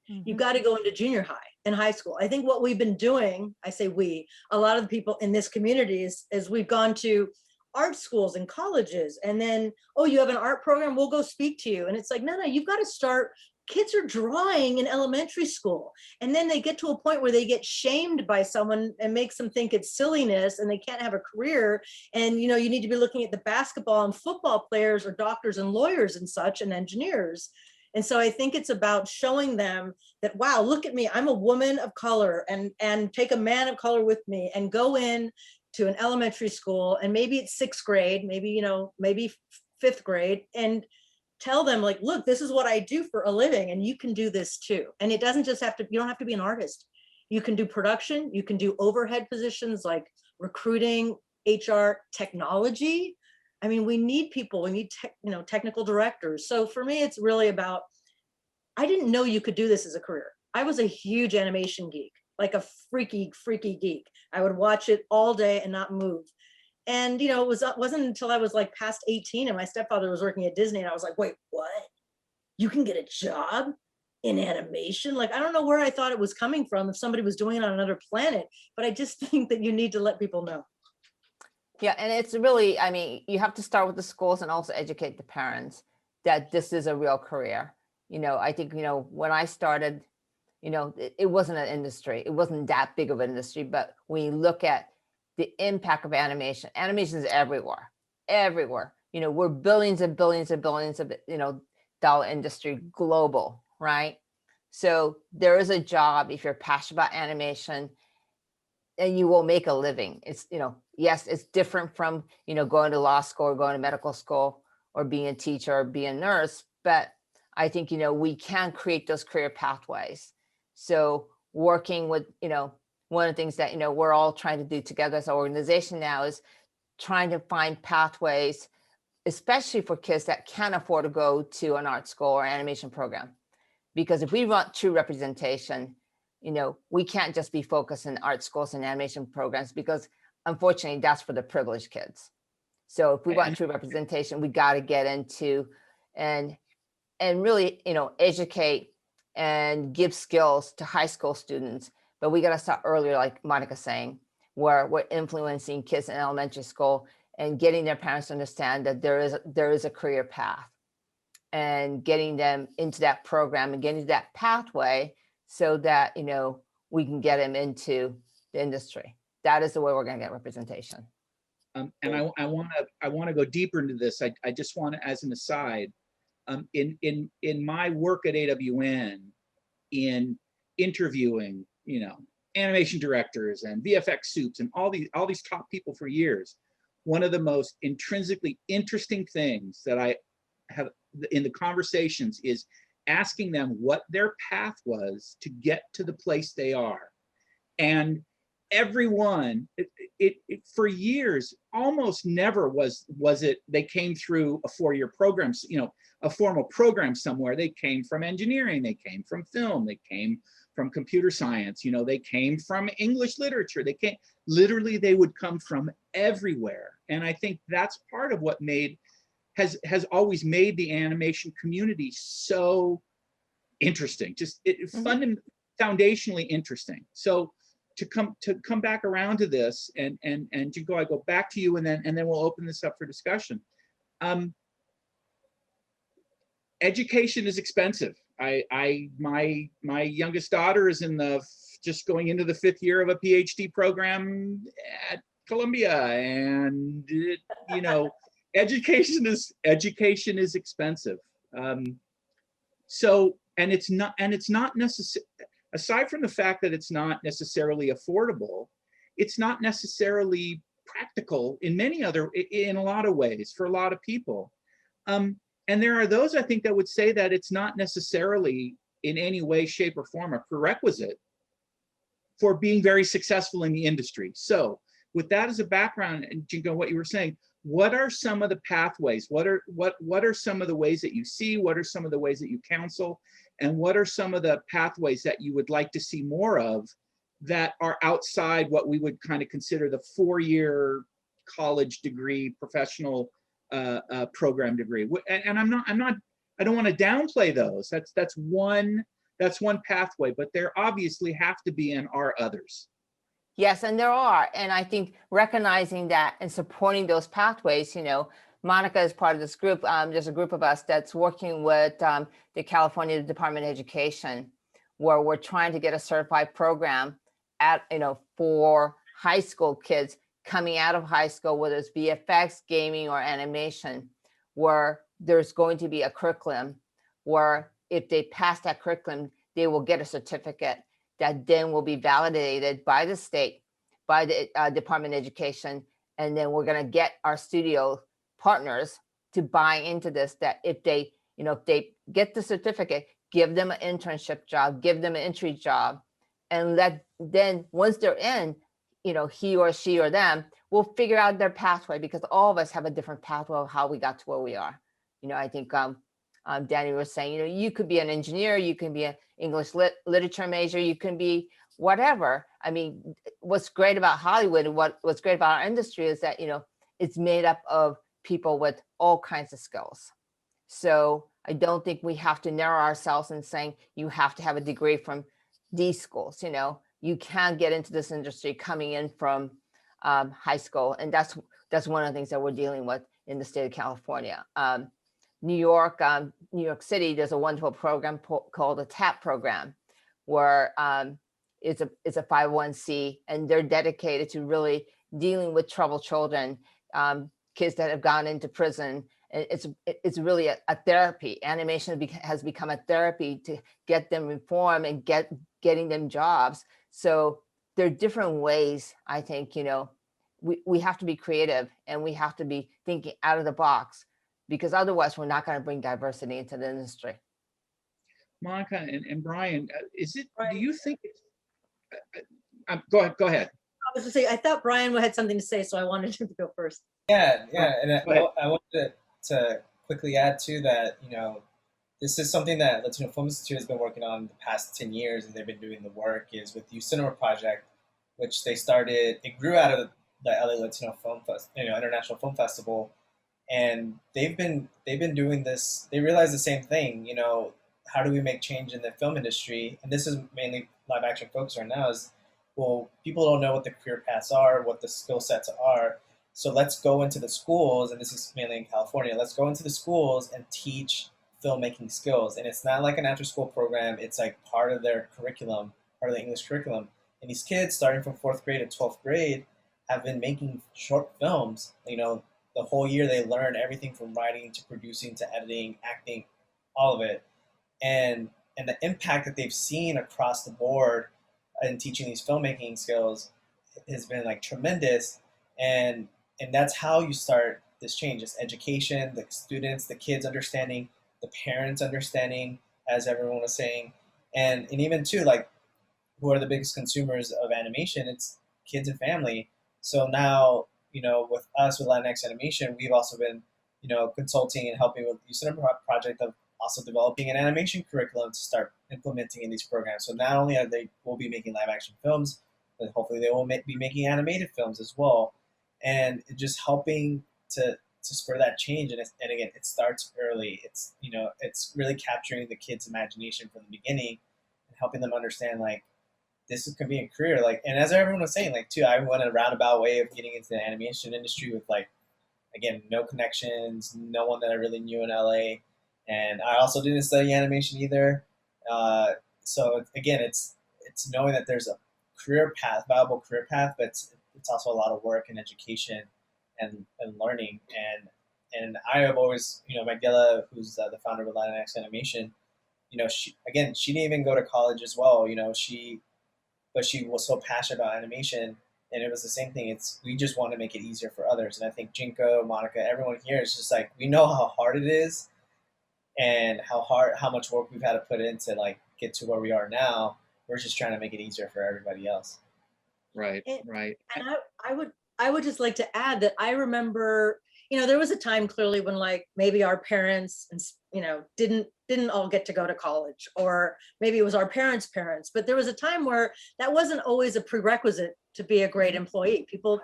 You've got to go into junior high and high school. I think what we've been doing, I say we, a lot of the people in this community is we've gone to art schools and colleges, and then, oh, you have an art program, we'll go speak to you. And it's like, no, you've got to start. Kids are drawing in elementary school, and then they get to a point where they get shamed by someone and makes them think it's silliness and they can't have a career. And you need to be looking at the basketball and football players or doctors and lawyers and such, and engineers. And so I think it's about showing them that, wow, look at me, I'm a woman of color, and take a man of color with me and go in to an elementary school, and maybe it's sixth grade, maybe fifth grade, and tell them, like, look, this is what I do for a living, and you can do this too. And it doesn't just you don't have to be an artist. You can do production, you can do overhead positions like recruiting, HR, technology. I mean, we need people, we need technical directors. So for me, it's really about, I didn't know you could do this as a career. I was a huge animation geek, like a freaky geek. I would watch it all day and not move. And it wasn't until I was like past 18 and my stepfather was working at Disney, and I was like, wait, what? You can get a job in animation? Like, I don't know where I thought it was coming from, if somebody was doing it on another planet, but I just think that you need to let people know. Yeah, and it's really, I mean, you have to start with the schools and also educate the parents that this is a real career. I think, when I started, it wasn't an industry. It wasn't that big of an industry, but when you look at the impact of animation is everywhere. We're billions and billions and billions of, dollar industry, global, right? So there is a job if you're passionate about animation, and you will make a living. It's, yes, it's different from, going to law school or going to medical school or being a teacher or being a nurse. But I think, we can create those career pathways. So working with, one of the things that, we're all trying to do together as an organization now is trying to find pathways, especially for kids that can't afford to go to an art school or animation program. Because if we want true representation, we can't just be focused in art schools and animation programs, because unfortunately that's for the privileged kids. So if we want true representation, we got to get into and really, educate and give skills to high school students. But we got to start earlier, like Monica's saying, where we're influencing kids in elementary school and getting their parents to understand that there is a career path, and getting them into that program and getting to that pathway so that, we can get them into the industry. That is the way we're going to get representation. And I want to go deeper into this. I just want to, as an aside, in my work at AWN, in interviewing, animation directors and VFX soups and all these top people for years, one of the most intrinsically interesting things that I have in the conversations is asking them what their path was to get to the place they are. And everyone, for years, almost never was it they came through a four-year program, a formal program somewhere. They came from engineering, they came from film, they came from computer science, they came from English literature. Literally, they would come from everywhere. And I think that's part of what has always made the animation community so interesting, just foundationally interesting. So to come back around to this, and Jinko, I go back to you, and then we'll open this up for discussion. Education is expensive. My youngest daughter is just going into the 5th year of a PhD program at Columbia, and education is expensive. So, and it's not necessary. Aside from the fact that it's not necessarily affordable, it's not necessarily practical in a lot of ways for a lot of people. And there are those, I think, that would say that it's not necessarily in any way, shape, or form a prerequisite for being very successful in the industry. So with that as a background, and Jinko, what you were saying, what are some of the pathways? What are some of the ways that you see? What are some of the ways that you counsel? And what are some of the pathways that you would like to see more of that are outside what we would kind of consider the 4-year college degree, professional program degree? And I don't want to downplay those. That's one pathway, but there obviously have to be and are others. Yes, and there are. And I think recognizing that and supporting those pathways, Monica is part of this group. There's a group of us that's working with the California Department of Education, where we're trying to get a certified program for high school kids coming out of high school, whether it's VFX, gaming, or animation, where there's going to be a curriculum where if they pass that curriculum, they will get a certificate that then will be validated by the state, by the Department of Education. And then we're going to get our studio partners to buy into this, that if they get the certificate, give them an internship job, give them an entry job, and then once they're in, he or she or them will figure out their pathway, because all of us have a different pathway of how we got to where we are. I think Danny was saying, you could be an engineer, you can be an English literature major, you can be whatever. I mean, what's great about Hollywood and what's great about our industry is that, it's made up of people with all kinds of skills. So I don't think we have to narrow ourselves in saying you have to have a degree from these schools. You can get into this industry coming in from high school. And that's one of the things that we're dealing with in the state of California. New York City, there's a wonderful program called the TAP program, where it's a 501c, and they're dedicated to really dealing with troubled children, kids that have gone into prison. It's really a therapy. Animation has become a therapy to get them reformed and getting them jobs. So there are different ways, I think, we have to be creative, and we have to be thinking out of the box, because otherwise we're not going to bring diversity into the industry. Monica and Brian, do you think go ahead. I was going to say, I thought Brian had something to say, so I wanted him to go first. Yeah, and I wanted to quickly add to that, this is something that Latino Film Institute has been working on the past 10 years, and they've been doing the work, is with Youth Cinema Project, which they started. It grew out of the LA Latino Film International Film Festival, and they've been doing this. They realized the same thing. How do we make change in the film industry? And this is mainly live action focus right now. Is, well, people don't know what the career paths are, what the skill sets are. So let's go into the schools, and this is mainly in California. Let's go into the schools and teach filmmaking skills. And it's not like an after-school program. It's like part of their curriculum, part of the English curriculum. And these kids, starting from 4th grade to 12th grade, have been making short films. The whole year they learn everything from writing to producing to editing, acting, all of it. And the impact that they've seen across the board in teaching these filmmaking skills has been tremendous. And that's how you start this change. It's education, the students, the kids understanding, the parents understanding, as everyone was saying, and even too, like, who are the biggest consumers of animation? It's kids and family. So now, with us with Latinx animation, we've also been, consulting and helping with the Cinema project of also developing an animation curriculum to start implementing in these programs. So not only will be making live action films, but hopefully they will be making animated films as well, and just helping to spur that change. And again, it starts early. It's it's really capturing the kids' imagination from the beginning and helping them understand, like, this can be a career. Like, and as everyone was saying, like, too, I went a roundabout way of getting into the animation industry with, like, again, no connections, no one that I really knew in LA, and I also didn't study animation either. So again, it's knowing that there's a career path, viable career path, but it's also a lot of work and education and learning. And I have always, Magdala, who's the founder of Latinx Animation, she didn't even go to college as well, but she was so passionate about animation, and it was the same thing. We just want to make it easier for others. And I think Jinko, Monica, everyone here is just like, we know how hard it is and how much work we've had to put in to, like, get to where we are now. We're just trying to make it easier for everybody else. Right, right. And I would just like to add that I remember, there was a time clearly when, like, maybe our parents, didn't all get to go to college, or maybe it was our parents' parents, but there was a time where that wasn't always a prerequisite to be a great employee. People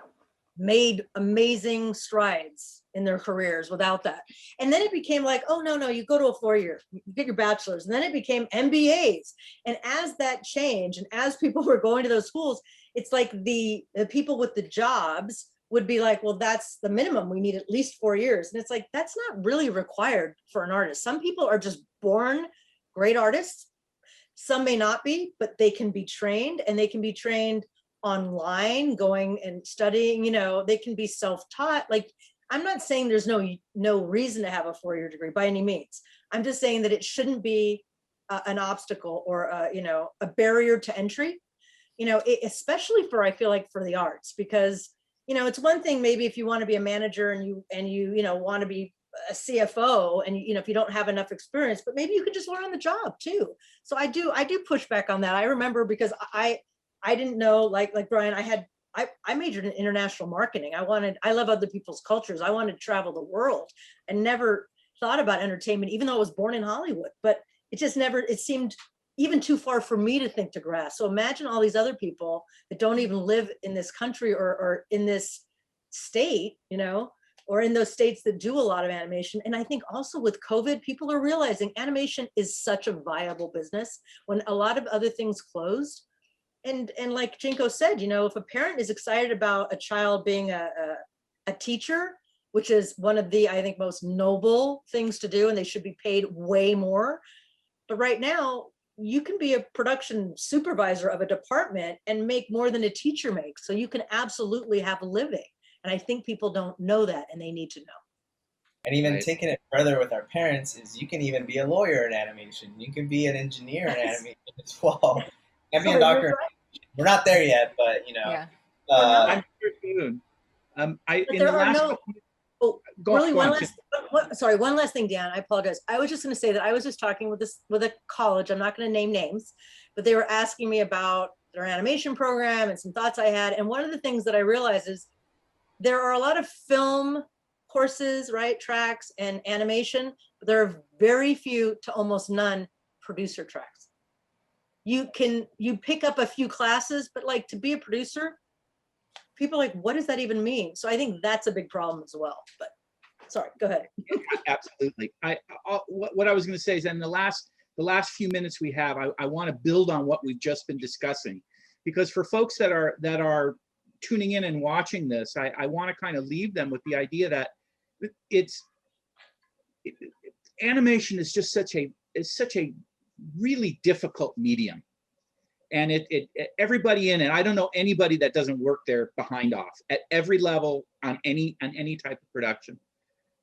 made amazing strides in their careers without that. And then it became like, oh, no, you go to a 4-year, you get your bachelor's, and then it became MBAs. And as that changed, and as people were going to those schools, it's like the people with the jobs would be like, well, that's the minimum. We need at least 4 years. And it's like, that's not really required for an artist. Some people are just born great artists. Some may not be, but they can be trained, and they can be trained online, going and studying, they can be self-taught. Like, I'm not saying there's no reason to have a 4-year degree by any means. I'm just saying that it shouldn't be an obstacle or a barrier to entry, especially I feel like for the arts, because it's one thing maybe if you want to be a manager and you want to be a CFO, and if you don't have enough experience, but maybe you could just learn on the job too. So I do push back on that. I remember, because I didn't know, like Brian, I majored in international marketing. I love other people's cultures. I wanted to travel the world, and never thought about entertainment, even though I was born in Hollywood, but it seemed even too far for me to think to grasp. So imagine all these other people that don't even live in this country or in this state, or in those states that do a lot of animation. And I think also with COVID, people are realizing animation is such a viable business when a lot of other things closed. And like Jinko said, if a parent is excited about a child being a teacher, which is one of the, I think, most noble things to do, and they should be paid way more. But right now, you can be a production supervisor of a department and make more than a teacher makes. So you can absolutely have a living. And I think people don't know that, and they need to know. And even taking it further with our parents is, you can even be a lawyer in animation. You can be an engineer in animation as well. You can be a doctor. Right. We're not there yet, but Yeah. I'm sure soon. One last thing, Dan, I apologize. I was just going to say that I was just talking with a college. I'm not going to name names, but they were asking me about their animation program and some thoughts I had. And one of the things that I realized is there are a lot of film courses, right, tracks and animation, but there are very few to almost none producer tracks. You pick up a few classes, but like, to be a producer, people are like, what does that even mean? So I think that's a big problem as well. But sorry, go ahead. Absolutely. What I was going to say is, in the last few minutes we have, I want to build on what we've just been discussing, because for folks that are tuning in and watching this, I want to kind of leave them with the idea that animation is just such a really difficult medium, and everybody in it, I don't know anybody that doesn't work their behind off at every level on any type of production,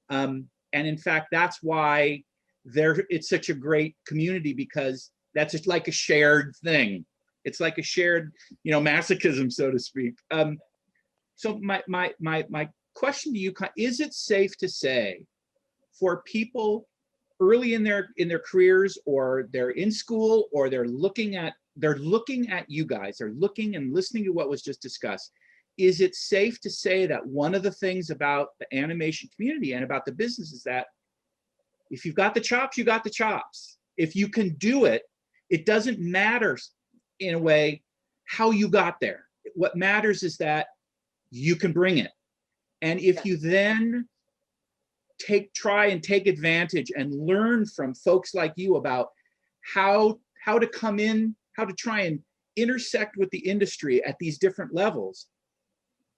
and in fact that's why it's such a great community, because that's just like a shared thing. It's like a shared, masochism, so to speak. So my question to you, is it safe to say for people early in their careers, or they're in school, or they're looking at you guys, they're looking and listening to what was just discussed, is it safe to say that one of the things about the animation community and about the business is that if you've got the chops, you got the chops. If you can do it, it doesn't matter in a way how you got there. What matters is that you can bring it. And if you then try and take advantage and learn from folks like you about how to come in, how to try and intersect with the industry at these different levels,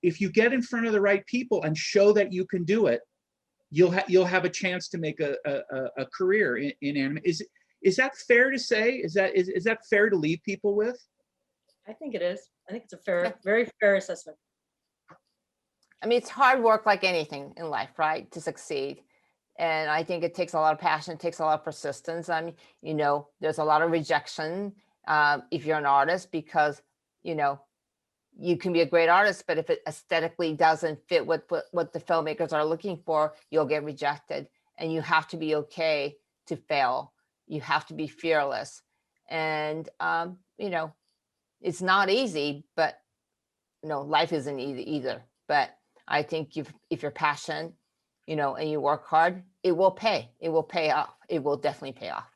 if you get in front of the right people and show that you can do it, you'll have a chance to make a career in anime. Is that fair to say? Is that fair to leave people with? I think it is. I think it's a fair, very fair assessment. I mean, it's hard work like anything in life, right, to succeed. And I think it takes a lot of passion, it takes a lot of persistence. I mean, you know, there's a lot of rejection if you're an artist, because, you know, you can be a great artist, but if it aesthetically doesn't fit what the filmmakers are looking for, you'll get rejected. And you have to be okay to fail. You have to be fearless. And, you know, it's not easy, but no, life isn't easy either. But I think if you're passionate, you know, and you work hard, it will pay. It will pay off. It will definitely pay off.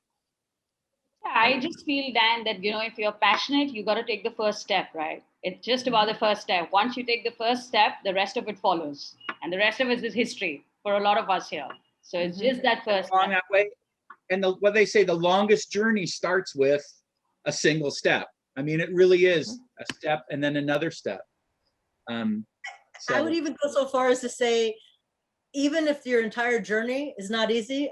Yeah, I just feel, Dan, that, you know, if you're passionate, you got to take the first step, right? It's just about the first step. Once you take the first step, the rest of it follows. And the rest of it is history for a lot of us here. So it's just that first On step. that way. And what they say, the longest journey starts with a single step. I mean, it really is a step and then another step. I would even go so far as to say, even if your entire journey is not easy,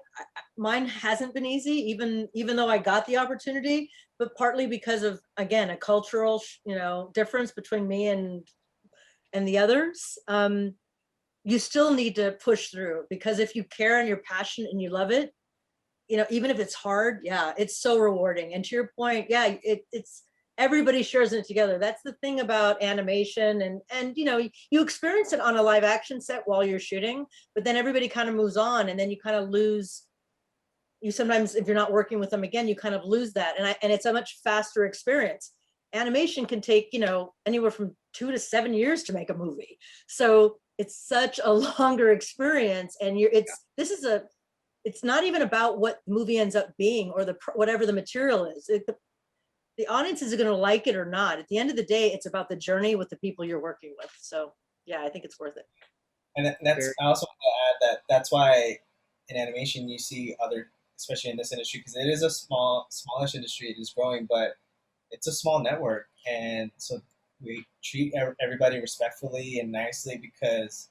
mine hasn't been easy, even though I got the opportunity, but partly because of, again, a cultural, you know, difference between me and the others. You still need to push through, because if you care and you're passionate and you love it, you know, even if it's hard, yeah, it's so rewarding. And to your point, yeah, it's everybody shares it together. That's the thing about animation, and you know, you experience it on a live action set while you're shooting, but then everybody kind of moves on, and then you kind of lose. You sometimes, if you're not working with them again, you kind of lose that, and it's a much faster experience. Animation can take, you know, anywhere from 2 to 7 years to make a movie, so it's such a longer experience. And it's not even about what the movie ends up being or whatever the material is. The audiences are going to like it or not. At the end of the day, it's about the journey with the people you're working with. So yeah, I think it's worth it. And that's, I also want to add that that's why in animation you see other, especially in this industry, because it is a smallish industry, it is growing, but it's a small network. And so we treat everybody respectfully and nicely, because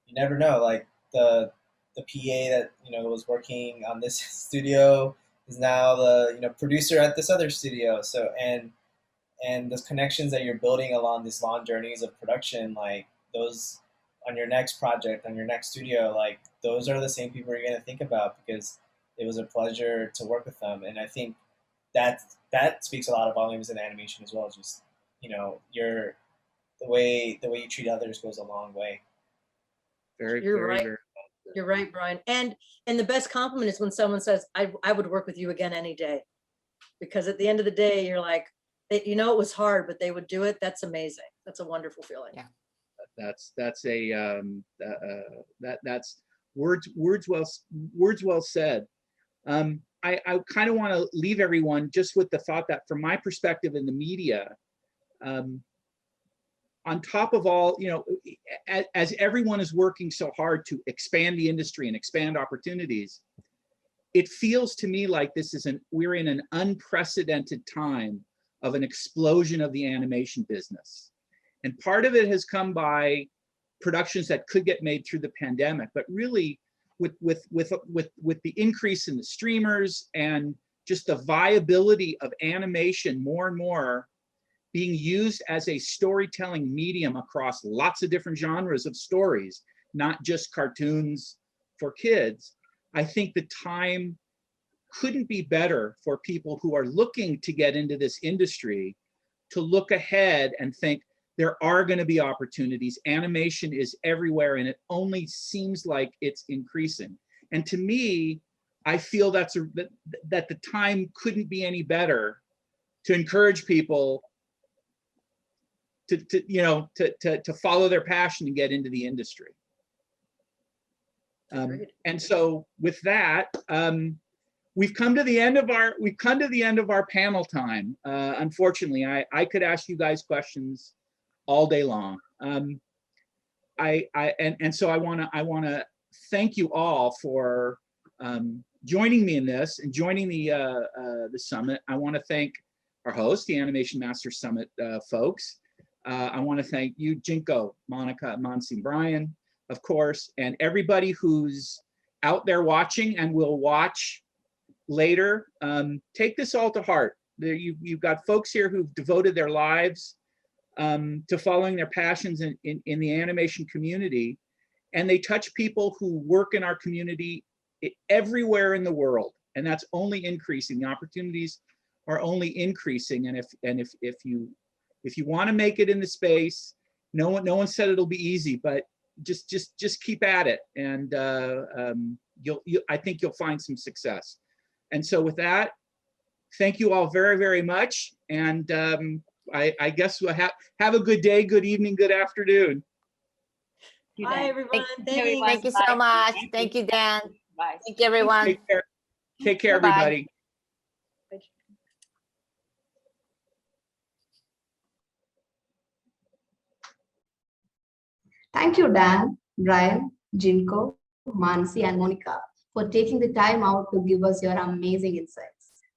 you never know, like the PA that, you know, was working on this studio is now the, you know, producer at this other studio. So and those connections that you're building along these long journeys of production, like those on your next project, on your next studio, like those are the same people you're gonna think about, because it was a pleasure to work with them. And I think that speaks a lot of volumes in animation as well. Just, you know, the way you treat others goes a long way. You're right. You're right, Brian. And the best compliment is when someone says, I would work with you again any day. Because at the end of the day, you're like, you know, it was hard, but they would do it. That's amazing. That's a wonderful feeling. Yeah. That's words well said. I kind of want to leave everyone just with the thought that from my perspective in the media, on top of all, you know, as everyone is working so hard to expand the industry and expand opportunities, it feels to me like we're in an unprecedented time of an explosion of the animation business. And part of it has come by productions that could get made through the pandemic, but really with the increase in the streamers and just the viability of animation more and more being used as a storytelling medium across lots of different genres of stories, not just cartoons for kids, I think the time couldn't be better for people who are looking to get into this industry to look ahead and think there are going to be opportunities. Animation is everywhere, and it only seems like it's increasing. And to me, I feel that the time couldn't be any better to encourage people to follow their passion and get into the industry. And so with that, we've come to the end of our panel time. Unfortunately, I could ask you guys questions all day long. So I want to thank you all for joining me in this and joining the summit. I want to thank our host, the Animation Masters Summit folks. I want to thank you, Jinko, Monica, Mansi, Brian, of course, and everybody who's out there watching and will watch later. Take this all to heart. You've got folks here who've devoted their lives to following their passions in the animation community, and they touch people who work in our community everywhere in the world, and that's only increasing. The opportunities are only increasing, and if you want to make it in the space, no one said it'll be easy, but just keep at it, and I think you'll find some success. And so with that, thank you all very, very much, and I guess we'll have a good day, good evening, good afternoon. Bye, everyone. Thank you so much. Thank you, Dan. Bye. Thank you, everyone. Take care, Bye-bye. everybody. Thank you, Dan, Brian, Jinko, Mansi, and Monica for taking the time out to give us your amazing insight.